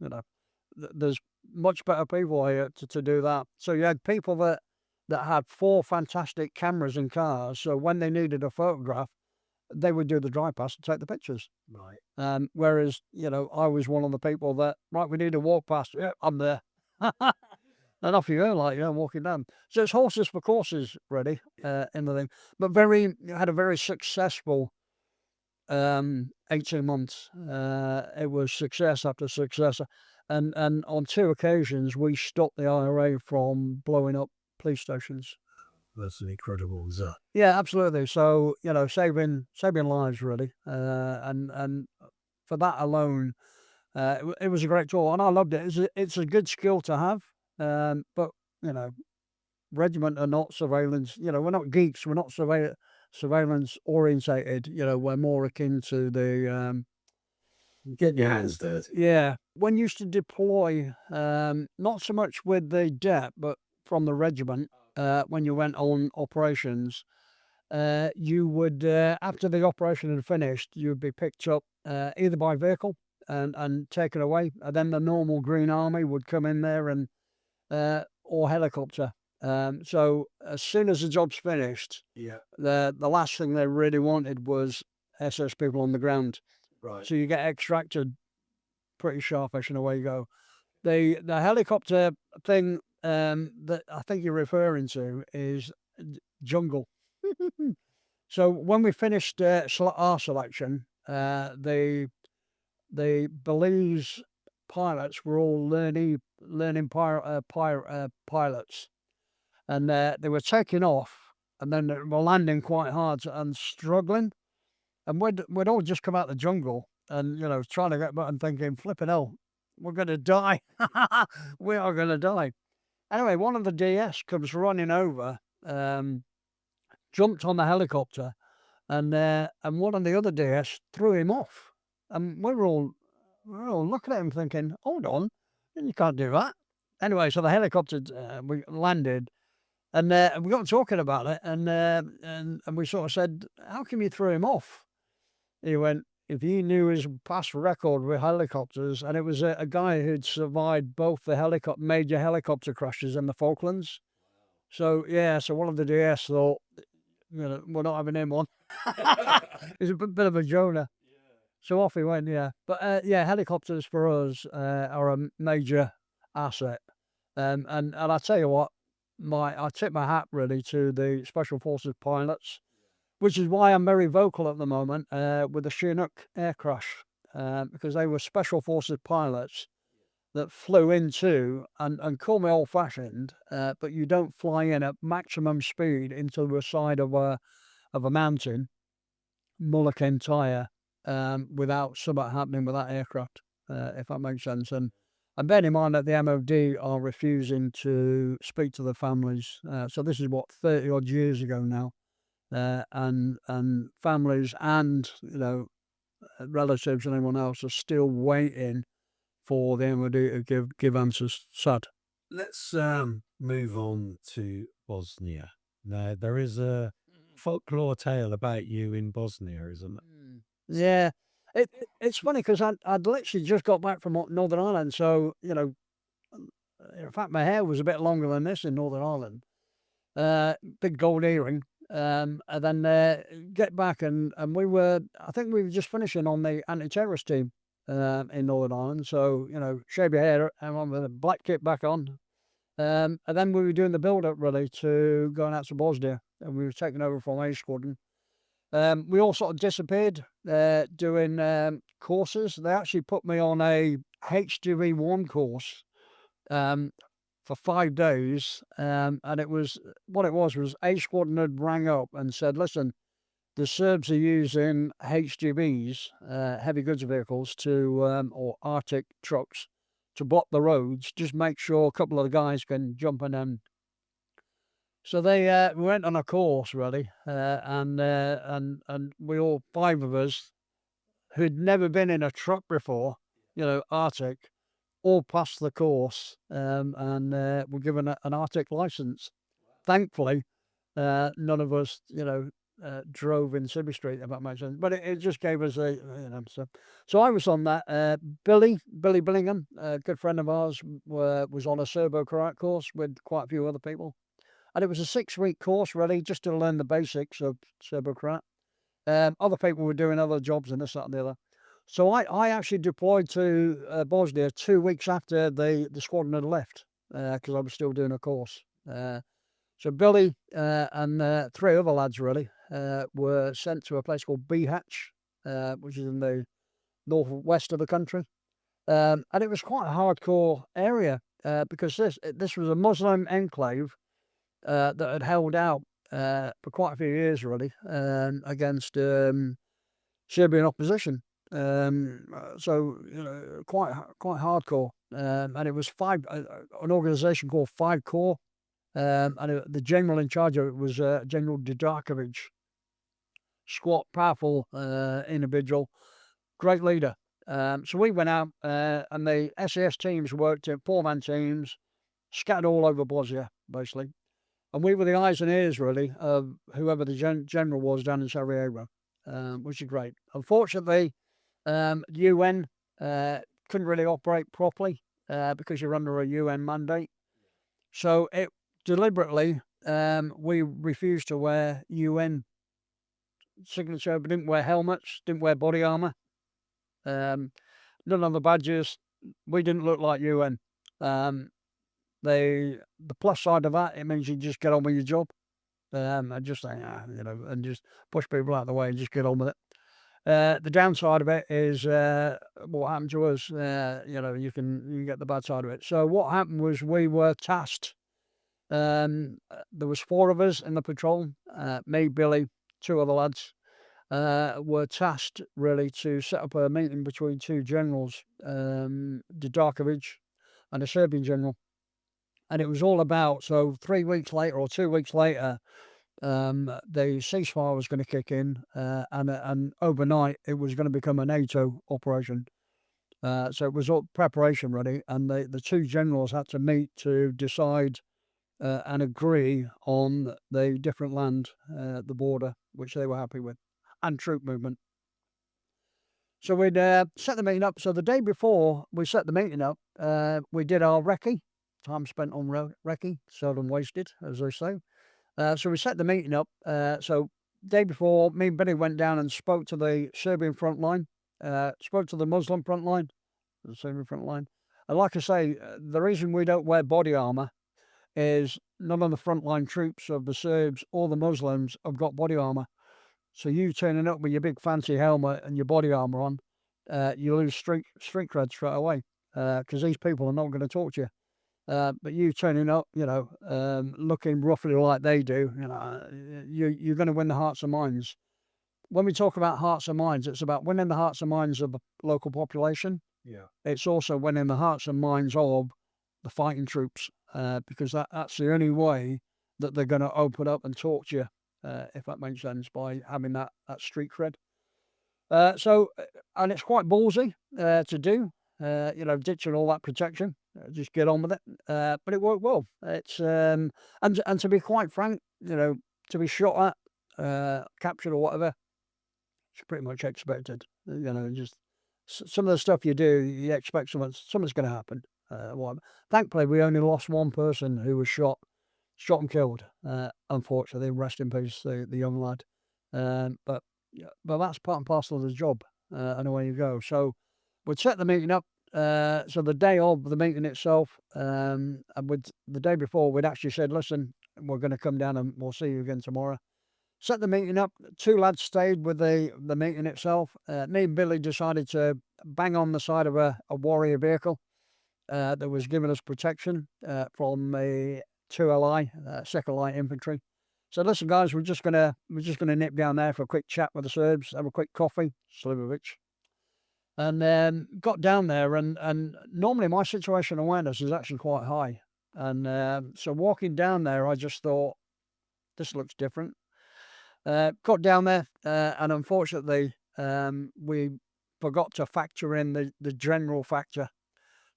There's much better people here to do that. So you had people that had 4 fantastic cameras in cars. So when they needed a photograph, they would do the drive past and take the pictures. Right. Whereas, I was one of the people that, right, we need to walk past. Yeah, I'm there. And off you go, walking down. So it's horses for courses, really, in the thing. But had a very successful 18 months. It was success after success. And on 2 occasions, we stopped the IRA from blowing up police stations. That's an incredible result. Yeah, absolutely. So, saving lives, really. And for that alone, it was a great tour, and I loved it. It's a good skill to have. But, regiment are not surveillance. We're not geeks. We're not surveillance orientated. We're more akin to the Get your hands dirty. yeah. When you used to deploy, not so much with the DEP, but from the regiment, when you went on operations, you would, after the operation had finished, you would be picked up either by vehicle and taken away, and then the normal Green Army would come in there and or helicopter. So as soon as the job's finished, Yeah. the last thing they really wanted was SS people on the ground. Right. So you get extracted pretty sharpish, and away you go. The helicopter thing that I think you're referring to is jungle. So when we finished our selection, the Belize pilots were all learning pilots, and they were taking off, and then they were landing quite hard and struggling. And we'd all just come out of the jungle and, trying to get back and thinking, flipping hell, we're going to die. We are going to die. Anyway, one of the DS comes running over, jumped on the helicopter, and one of the other DS threw him off. And we were all looking at him thinking, hold on, you can't do that. Anyway, so the helicopter we landed, and we got talking about it, and we sort of said, how come you threw him off? He went, if you knew his past record with helicopters, and it was a guy who'd survived both the major helicopter crashes in the Falklands. So so one of the DS thought, we're not having him on. He's a bit of a Jonah. So off he went, yeah. But helicopters for us are a major asset. And I tell you what, I tip my hat really to the Special Forces pilots, which is why I'm very vocal at the moment with the Chinook air crash, because they were Special Forces pilots that flew into, and call me old-fashioned, but you don't fly in at maximum speed into the side of a mountain, Mullock entire, without something happening with that aircraft, if that makes sense. And bear in mind that the MOD are refusing to speak to the families. So this is 30 odd years ago now. And families and relatives and everyone else are still waiting for the MOD to give answers. Sad. Let's move on to Bosnia. Now, there is a folklore tale about you in Bosnia, isn't there? Yeah. It's funny because I'd literally just got back from Northern Ireland. So, in fact, my hair was a bit longer than this in Northern Ireland. Big gold earring. And then get back and I think we were just finishing on the anti-terrorist team in Northern Ireland. So, shave your hair and on with a black kit back on. And then we were doing the build-up really to going out to Bosnia, and we were taking over from A Squadron. We all sort of disappeared doing courses. They actually put me on a HGV1 course for 5 days. And it was A Squadron had rang up and said, listen, the Serbs are using HGVs, heavy goods vehicles, or Arctic trucks to block the roads. Just make sure a couple of the guys can jump in them. So they went on a course really, and we all 5 of us who'd never been in a truck before, Arctic, all passed the course, and were given an Arctic license. Thankfully, none of us, drove in Sibby Street, if that makes sense. But it just gave us so I was on that. Billy Billingham, a good friend of ours, was on a Serbo-Croat course with quite a few other people. And it was a 6-week course, really, just to learn the basics of Serbo-Croat. Other people were doing other jobs and this, that, and the other. So I actually deployed to Bosnia 2 weeks after the squadron had left, because I was still doing a course. So Billy and 3 other lads, really, were sent to a place called Bihac, which is in the northwest of the country. And it was quite a hardcore area, because this was a Muslim enclave that had held out for quite a few years, really, against Serbian opposition. So quite hardcore. And it was an organisation called 5 Corps, and the general in charge of it was General Didakovic. Squat, powerful individual, great leader. So we went out, and the SAS teams worked in 4-man teams, scattered all over Bosnia, basically. And we were the eyes and ears, really, of whoever the general was down in Sarajevo, which is great. Unfortunately, UN couldn't really operate properly because you're under a UN mandate. So deliberately, we refused to wear UN signature, but didn't wear helmets, didn't wear body armour, none of the badges. We didn't look like UN. The plus side of that, it means you just get on with your job, and just say, and just push people out of the way and just get on with it. The downside of it is what happened to us. You can get the bad side of it. So what happened was we were tasked. There was 4 of us in the patrol. Me, Billy, 2 other lads. Were tasked really to set up a meeting between 2 generals, Didakovic and a Serbian general. And it was all about, so 3 weeks later or 2 weeks later, the ceasefire was going to kick in, and overnight it was going to become a NATO operation. So it was all preparation ready, and the 2 generals had to meet to decide and agree on the different land, the border, which they were happy with, and troop movement. So we'd set the meeting up. So the day before we set the meeting up, we did our recce. Time spent on recce, seldom wasted, as they say. So we set the meeting up. So day before, me and Billy went down and spoke to the Serbian front line, spoke to the Muslim front line, the Serbian front line. And like I say, the reason we don't wear body armour is none of the frontline troops of the Serbs or the Muslims have got body armour. So you turning up with your big fancy helmet and your body armour on, you lose street cred straight away, because these people are not going to talk to you. But you turning up, looking roughly like they do, you're going to win the hearts and minds. When we talk about hearts and minds, it's about winning the hearts and minds of the local population. Yeah. It's also winning the hearts and minds of the fighting troops, because that's the only way that they're going to open up and talk to you, if that makes sense, by having that street cred. And it's quite ballsy to do, ditching all that protection, just get on with it. But it worked well. It's and to be quite frank, to be shot at, captured or whatever, it's pretty much expected. Just some of the stuff you do, you expect something's going to happen. Thankfully, we only lost 1 person who was shot and killed. Unfortunately, rest in peace, the young lad. But that's part and parcel of the job, and away you go. So we'd set the meeting up. So the day of the meeting itself, and with the day before, we'd actually said, listen, we're going to come down and we'll see you again tomorrow. Set the meeting up. 2 lads stayed with the meeting itself. Me and Billy decided to bang on the side of a warrior vehicle, that was giving us protection from a 2LI, Second Light Infantry. So listen, guys, we're just gonna nip down there for a quick chat with the Serbs, have a quick coffee, Slivovic, and then got down there. And normally my situation awareness is actually quite high, and so walking down there, I just thought this looks different. Got down there, and unfortunately, we forgot to factor in the general factor.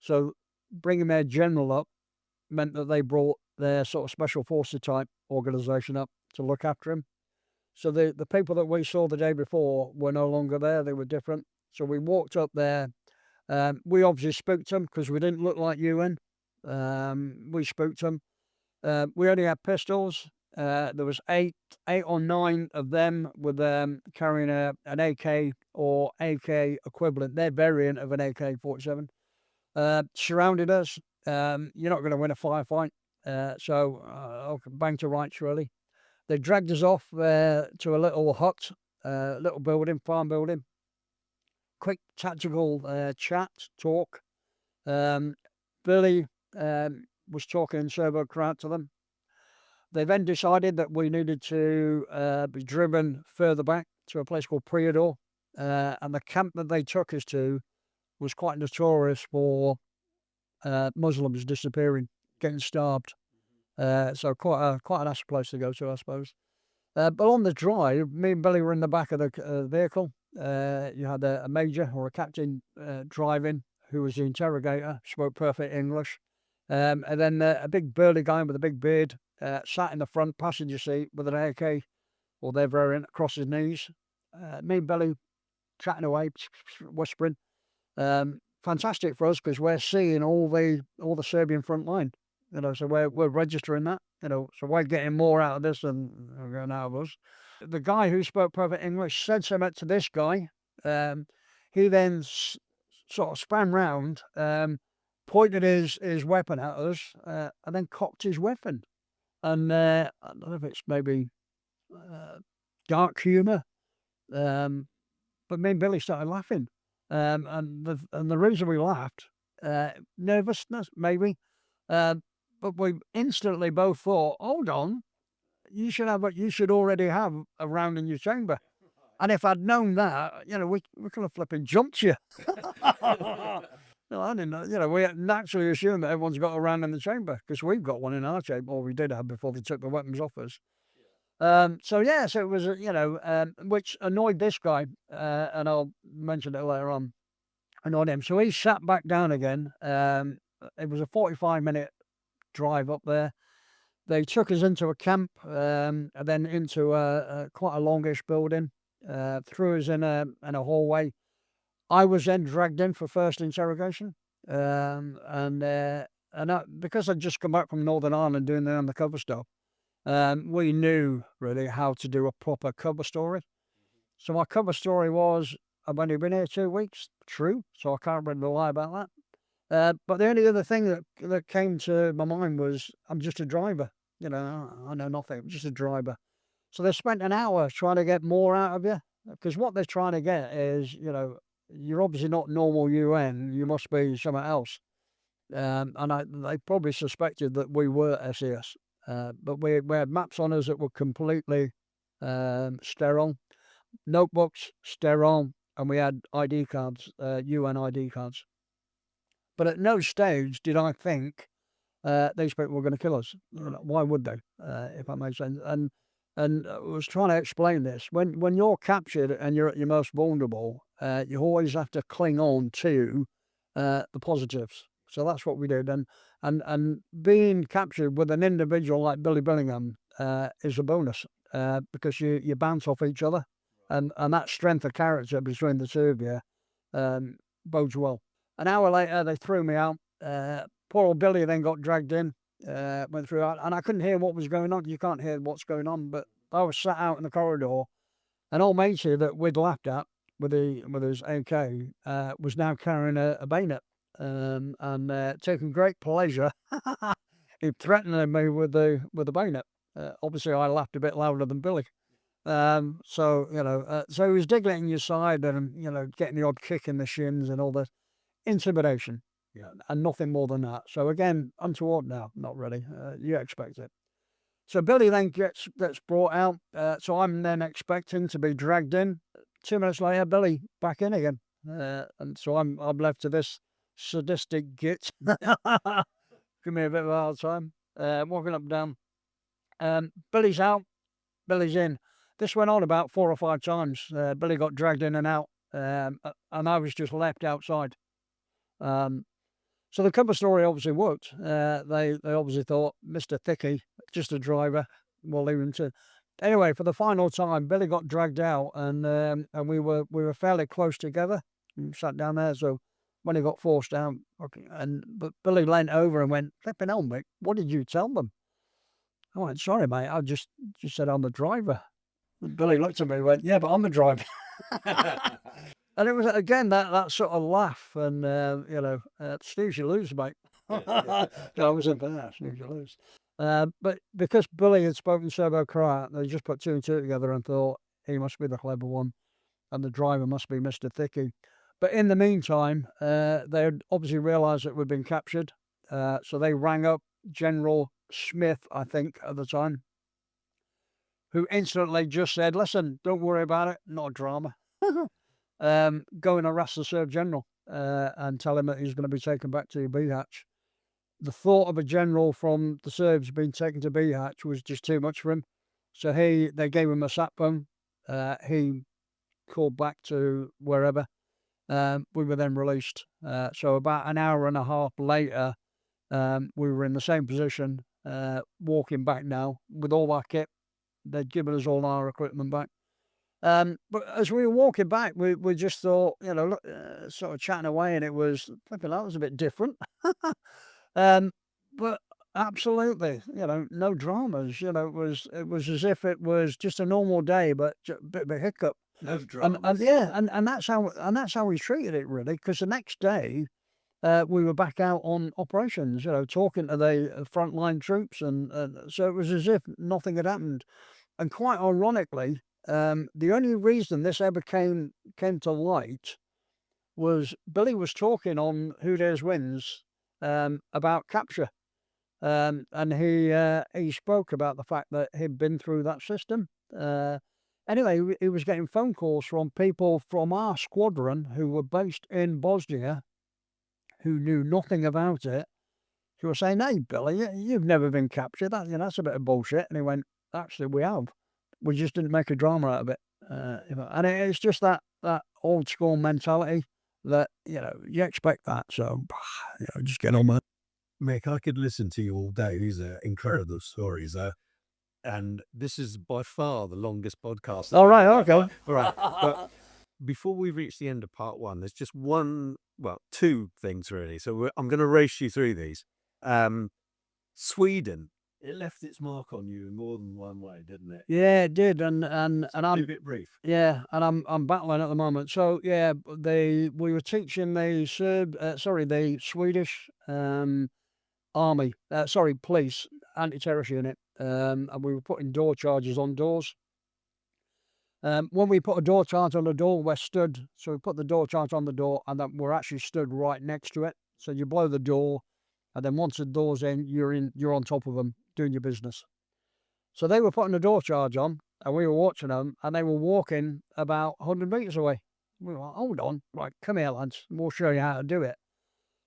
So bringing their general up meant that they brought their sort of special forces type organisation up to look after him. So the people that we saw the day before were no longer there. They were different. So we walked up there. We obviously spooked them because we didn't look like UN. We spooked them. We only had pistols. There was eight or nine of them with carrying an AK or AK equivalent, their variant of an AK-47. Surrounded us. You're not going to win a firefight. So bang to rights, really. They dragged us off to a little hut, little building, farm building. Quick tactical chat, talk. Billy was talking Serbo-Croat to them. They then decided that we needed to be driven further back to a place called Prijedor, and the camp that they took us to was quite notorious for Muslims disappearing, getting starved. So quite a nice place to go to, I suppose. But on the drive, me and Billy were in the back of the vehicle. You had a major or a captain driving, who was the interrogator, spoke perfect English. And then a big burly guy with a big beard sat in the front passenger seat with an AK or their variant across his knees. Me and Billy chatting away, whispering. Fantastic for us because we're seeing all the Serbian front line. So we're registering that. So we're getting more out of this than they're getting out of us. The guy who spoke perfect English said something to this guy. He then sort of span round, pointed his weapon at us, and then cocked his weapon. And I don't know if it's maybe dark humour, but me and Billy started laughing. And the reason we laughed, nervousness maybe, but we instantly both thought, hold on, you should already have a round in your chamber. And if I'd known that, we could have flipping jumped you. No, I didn't know. We naturally assume that everyone's got a round in the chamber because we've got one in our chamber, or we did have before they took the weapons off us. So it was, which annoyed this guy, and I'll mention it later on, annoyed him. So he sat back down again. It was a 45-minute drive up there. They took us into a camp, and then into quite a longish building, threw us in a hallway. I was then dragged in for first interrogation, and because I'd just come back from Northern Ireland doing the undercover stuff, we knew really how to do a proper cover story. So my cover story was, I've only been here 2 weeks, true, so I can't really lie about that. But the only other thing that came to my mind was, I'm just a driver. I know nothing, I'm just a driver. So they spent an hour trying to get more out of you, because what they're trying to get is, you're obviously not normal UN, you must be something else. And they probably suspected that we were SAS. But we had maps on us that were completely sterile, notebooks, sterile, and we had ID cards, UN ID cards. But at no stage did I think these people were going to kill us. Why would they, if that makes sense? And I was trying to explain this. When you're captured and you're at your most vulnerable, you always have to cling on to the positives. So that's what we did. And being captured with an individual like Billy Billingham is a bonus, because you bounce off each other, and that strength of character between the two of you bodes well. An hour later, they threw me out. Poor old Billy then got dragged in, went through, and I couldn't hear what was going on. You can't hear what's going on, but I was sat out in the corridor, and old matey that we'd laughed at with his AK was now carrying a bayonet, and taking great pleasure in threatening me with the bayonet. Obviously, I laughed a bit louder than Billy. So he was digging it in your side and getting the odd kick in the shins and all the intimidation. and nothing more than that. So again, untoward now, not really. You expect it. So Billy then gets brought out. So I'm then expecting to be dragged in. 2 minutes later, Billy back in again, and so I'm left to this sadistic git. Give me a bit of a hard time. Walking up and down. Billy's out. Billy's in. This went on about 4 or 5 times. Billy got dragged in and out, and I was just left outside. So the cover story obviously worked. They obviously thought Mr. Thicky, just a driver, we'll leave him to. Anyway, for the final time, Billy got dragged out, and we were fairly close together. And sat down there. So when he got forced down, but Billy leant over and went, "Flipping hell, Mick, what did you tell them?" I went, "Sorry, mate, I just said I'm the driver." And Billy looked at me and went, "Yeah, but I'm the driver." And it was again that sort of laugh, and snooze you lose, mate. I wasn't for that, snooze you lose. But because Billy had spoken Serbo-Croat, they just put 2 and 2 together and thought he must be the clever one, and the driver must be Mr. Thicky. But in the meantime, they had obviously realised that we'd been captured, so they rang up General Smith, I think, at the time, who instantly just said, "Listen, don't worry about it, not a drama." Go and harass the Serb general and tell him that he's going to be taken back to B-Hatch. The thought of a general from the Serbs being taken to B-Hatch was just too much for him. So they gave him a sat phone. He called back to wherever. We were then released. So about an hour and a half later, we were in the same position, walking back now with all our kit. They'd given us all our equipment back. But as we were walking back, we just thought, look, sort of chatting away, and it was flipping. That was a bit different. But absolutely, no dramas. It was as if it was just a normal day, but a bit of a hiccup. No dramas. And that's how we treated it, really. Because the next day, we were back out on operations. Talking to the frontline troops, and so it was as if nothing had happened. And quite ironically, the only reason this ever came to light was Billy was talking on Who Dares Wins about capture, and he spoke about the fact that he'd been through that system. Anyway, he was getting phone calls from people from our squadron who were based in Bosnia, who knew nothing about it, who were saying, "Hey, Billy, you've never been captured. That's a bit of bullshit." And he went, "Actually, we have. We just didn't make a drama out of it." And it's just that old school mentality that, you expect that. So, just get on with it. Mick, I could listen to you all day. These are incredible stories. And this is by far the longest podcast. All right, okay. All right. But before we reach the end of part 1, there's just 2 things really. So I'm going to race you through these. Sweden. It left its mark on you in more than one way, didn't it? Yeah, it did, and I'm a bit brief. Yeah, and I'm battling at the moment. So yeah, we were teaching the Swedish army, police anti-terrorist unit, and we were putting door charges on doors. When we put a door charge on the door, we're stood. So we put the door charge on the door, and then we're actually stood right next to it. So you blow the door, and then once the door's in, you're on top of them doing your business. So they were putting the door charge on, and we were watching them, and they were walking about 100 meters away. We were like, "Hold on, right, come here, lads, we'll show you how to do it."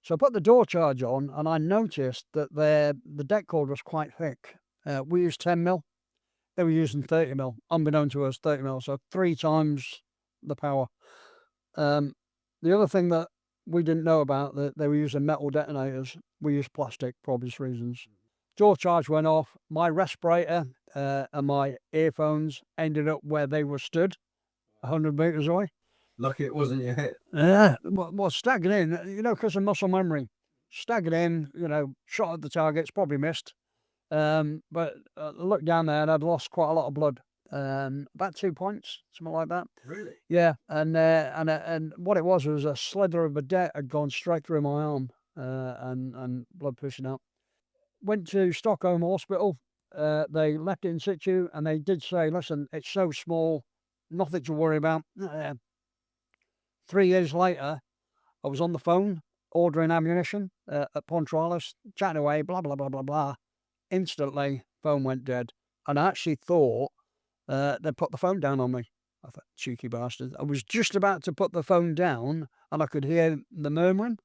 So I put the door charge on, and I noticed that the deck cord was quite thick. We used 10 mil. They were using 30 mil, unbeknown to us, 30 mil, so 3 times the power. The other thing that we didn't know about, that they were using metal detonators. We used plastic for obvious reasons. Door charge went off. My respirator and my earphones ended up where they were stood, 100 meters away. Lucky it wasn't your head. Yeah, well, staggered in, because of muscle memory. Staggered in, shot at the targets, probably missed. But I looked down there and I'd lost quite a lot of blood. About 2 points, something like that. Really? Yeah, and what it was a slither of a deck had gone straight through my arm, and blood pushing out. Went to Stockholm Hospital. They left it in situ, and they did say, "Listen, it's so small, nothing to worry about." 3 years later, I was on the phone ordering ammunition at Pontralis, chatting away, blah, blah, blah, blah, blah. Instantly, phone went dead. And I actually thought they put the phone down on me. I thought, cheeky bastards. I was just about to put the phone down and I could hear the murmuring.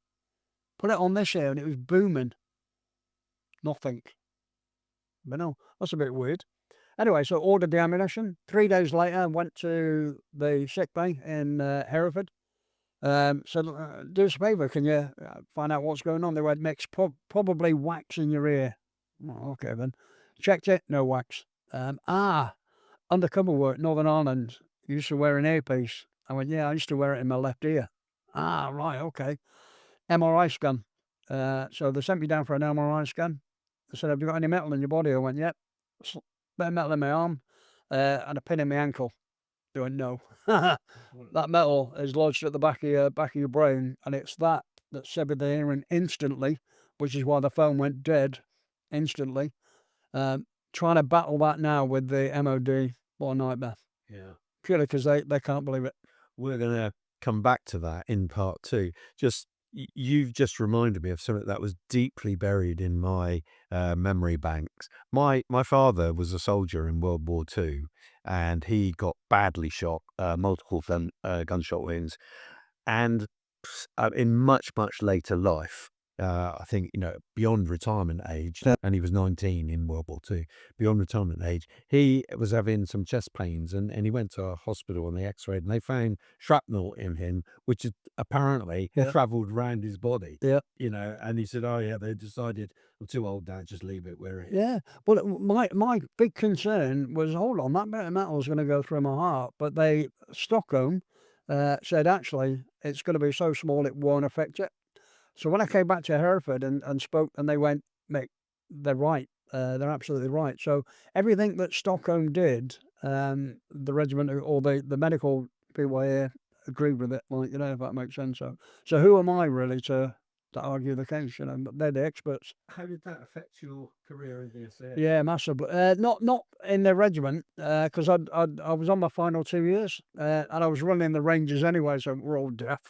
Put it on this ear and it was booming. Nothing. But no, that's a bit weird. Anyway, so ordered the ammunition. 3 days later, went to the sick bay in Hereford. Said, do us a favour, can you find out what's going on? They went, Mick's probably wax in your ear. Oh, okay then. Checked it, no wax. Undercover work, Northern Ireland. You used to wear an earpiece. I went, yeah, I used to wear it in my left ear. Ah, right, okay. MRI scan. So they sent me down for an MRI scan. They said, have you got any metal in your body? I went, yep. Bit of metal in my arm and a pin in my ankle. They went, no. That metal is lodged at the back of your brain, and it's that severed the hearing instantly, which is why the phone went dead instantly. Trying to battle that now with the MOD, what a nightmare. Yeah. Purely because they can't believe it. We're going to come back to that in part 2. You've just reminded me of something that was deeply buried in my memory banks. My father was a soldier in World War II, and he got badly shot, multiple gunshot wounds, and in much later life, I think, beyond retirement age, and he was 19 in World War II, beyond retirement age, he was having some chest pains and he went to a hospital and they x-rayed and they found shrapnel in him, which had apparently travelled around his body. Yeah. And he said, oh yeah, they decided, I'm too old now, just leave it where it is. Yeah. Well, my big concern was, hold on, that bit of metal is going to go through my heart. But Stockholm said, actually, it's going to be so small it won't affect it. So when I came back to Hereford and spoke, and they went, Mick, they're right. They're absolutely right. So everything that Stockholm did, the regiment or the medical people here agreed with it, if that makes sense. So who am I really to argue the case? But they're the experts. How did that affect your career in the SAS? Yeah, massively. Not in the regiment, because I was on my final 2 years, and I was running the Rangers anyway, so we're all deaf.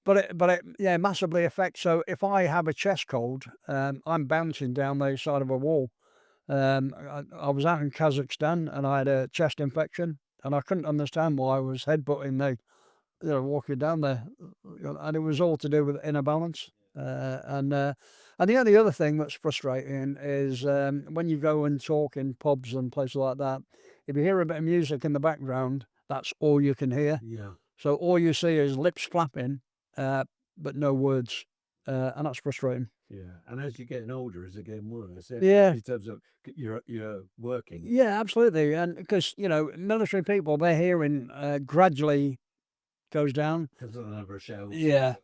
But it massively affects. So if I have a chest cold, I'm bouncing down the side of a wall. I was out in Kazakhstan and I had a chest infection, and I couldn't understand why I was headbutting walking down there, and it was all to do with inner balance. And the only other thing that's frustrating is when you go and talk in pubs and places like that, if you hear a bit of music in the background, that's all you can hear. Yeah. So all you see is lips flapping, but no words, and that's frustrating. Yeah, and as you're getting older, is it getting worse? Yeah. In terms of you're working. Yeah, absolutely, and because military people, their hearing gradually goes down. Because of the number of shells. Yeah.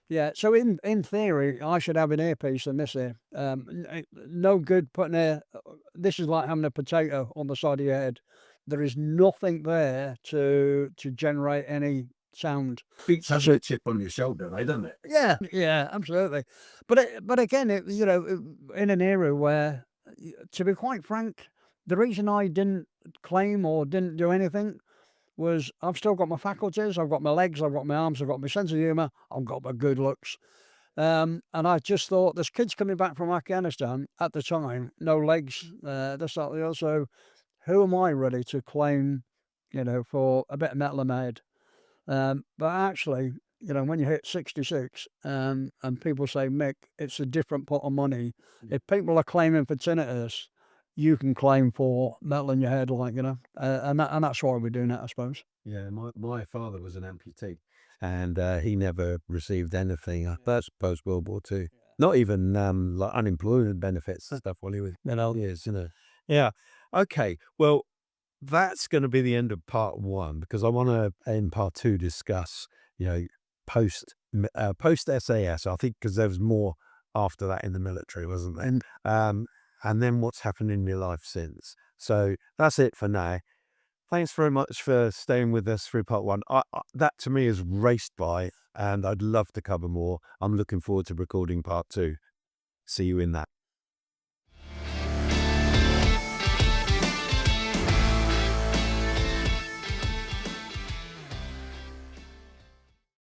Yeah. So in theory, I should have an earpiece in this ear. No good putting this is like having a potato on the side of your head. There is nothing there to generate any sound. Beats having a chip on your shoulder, doesn't it? Yeah, absolutely. But again, in an era where, to be quite frank, the reason I didn't claim or didn't do anything was I've still got my faculties, I've got my legs, I've got my arms, I've got my sense of humour, I've got my good looks. And I just thought, there's kids coming back from Afghanistan at the time, no legs, this, that, the other. So who am I really to claim, for a bit of metal in my head? But actually, when you hit 66 and people say, Mick, it's a different pot of money. If people are claiming for tinnitus, you can claim for metal in your head, and that's why we're doing it, I suppose. Yeah, my father was an amputee, and he never received anything. That's post World War II. Not even like unemployment benefits and stuff while he was years, Yeah. Okay. Well, that's going to be the end of part 1, because I want to, in part 2, discuss, post SAS. I think because there was more after that in the military, wasn't there? And then what's happened in your life since. So that's it for now. Thanks very much for staying with us through part 1. That to me is raced by, and I'd love to cover more. I'm looking forward to recording part 2. See you in that.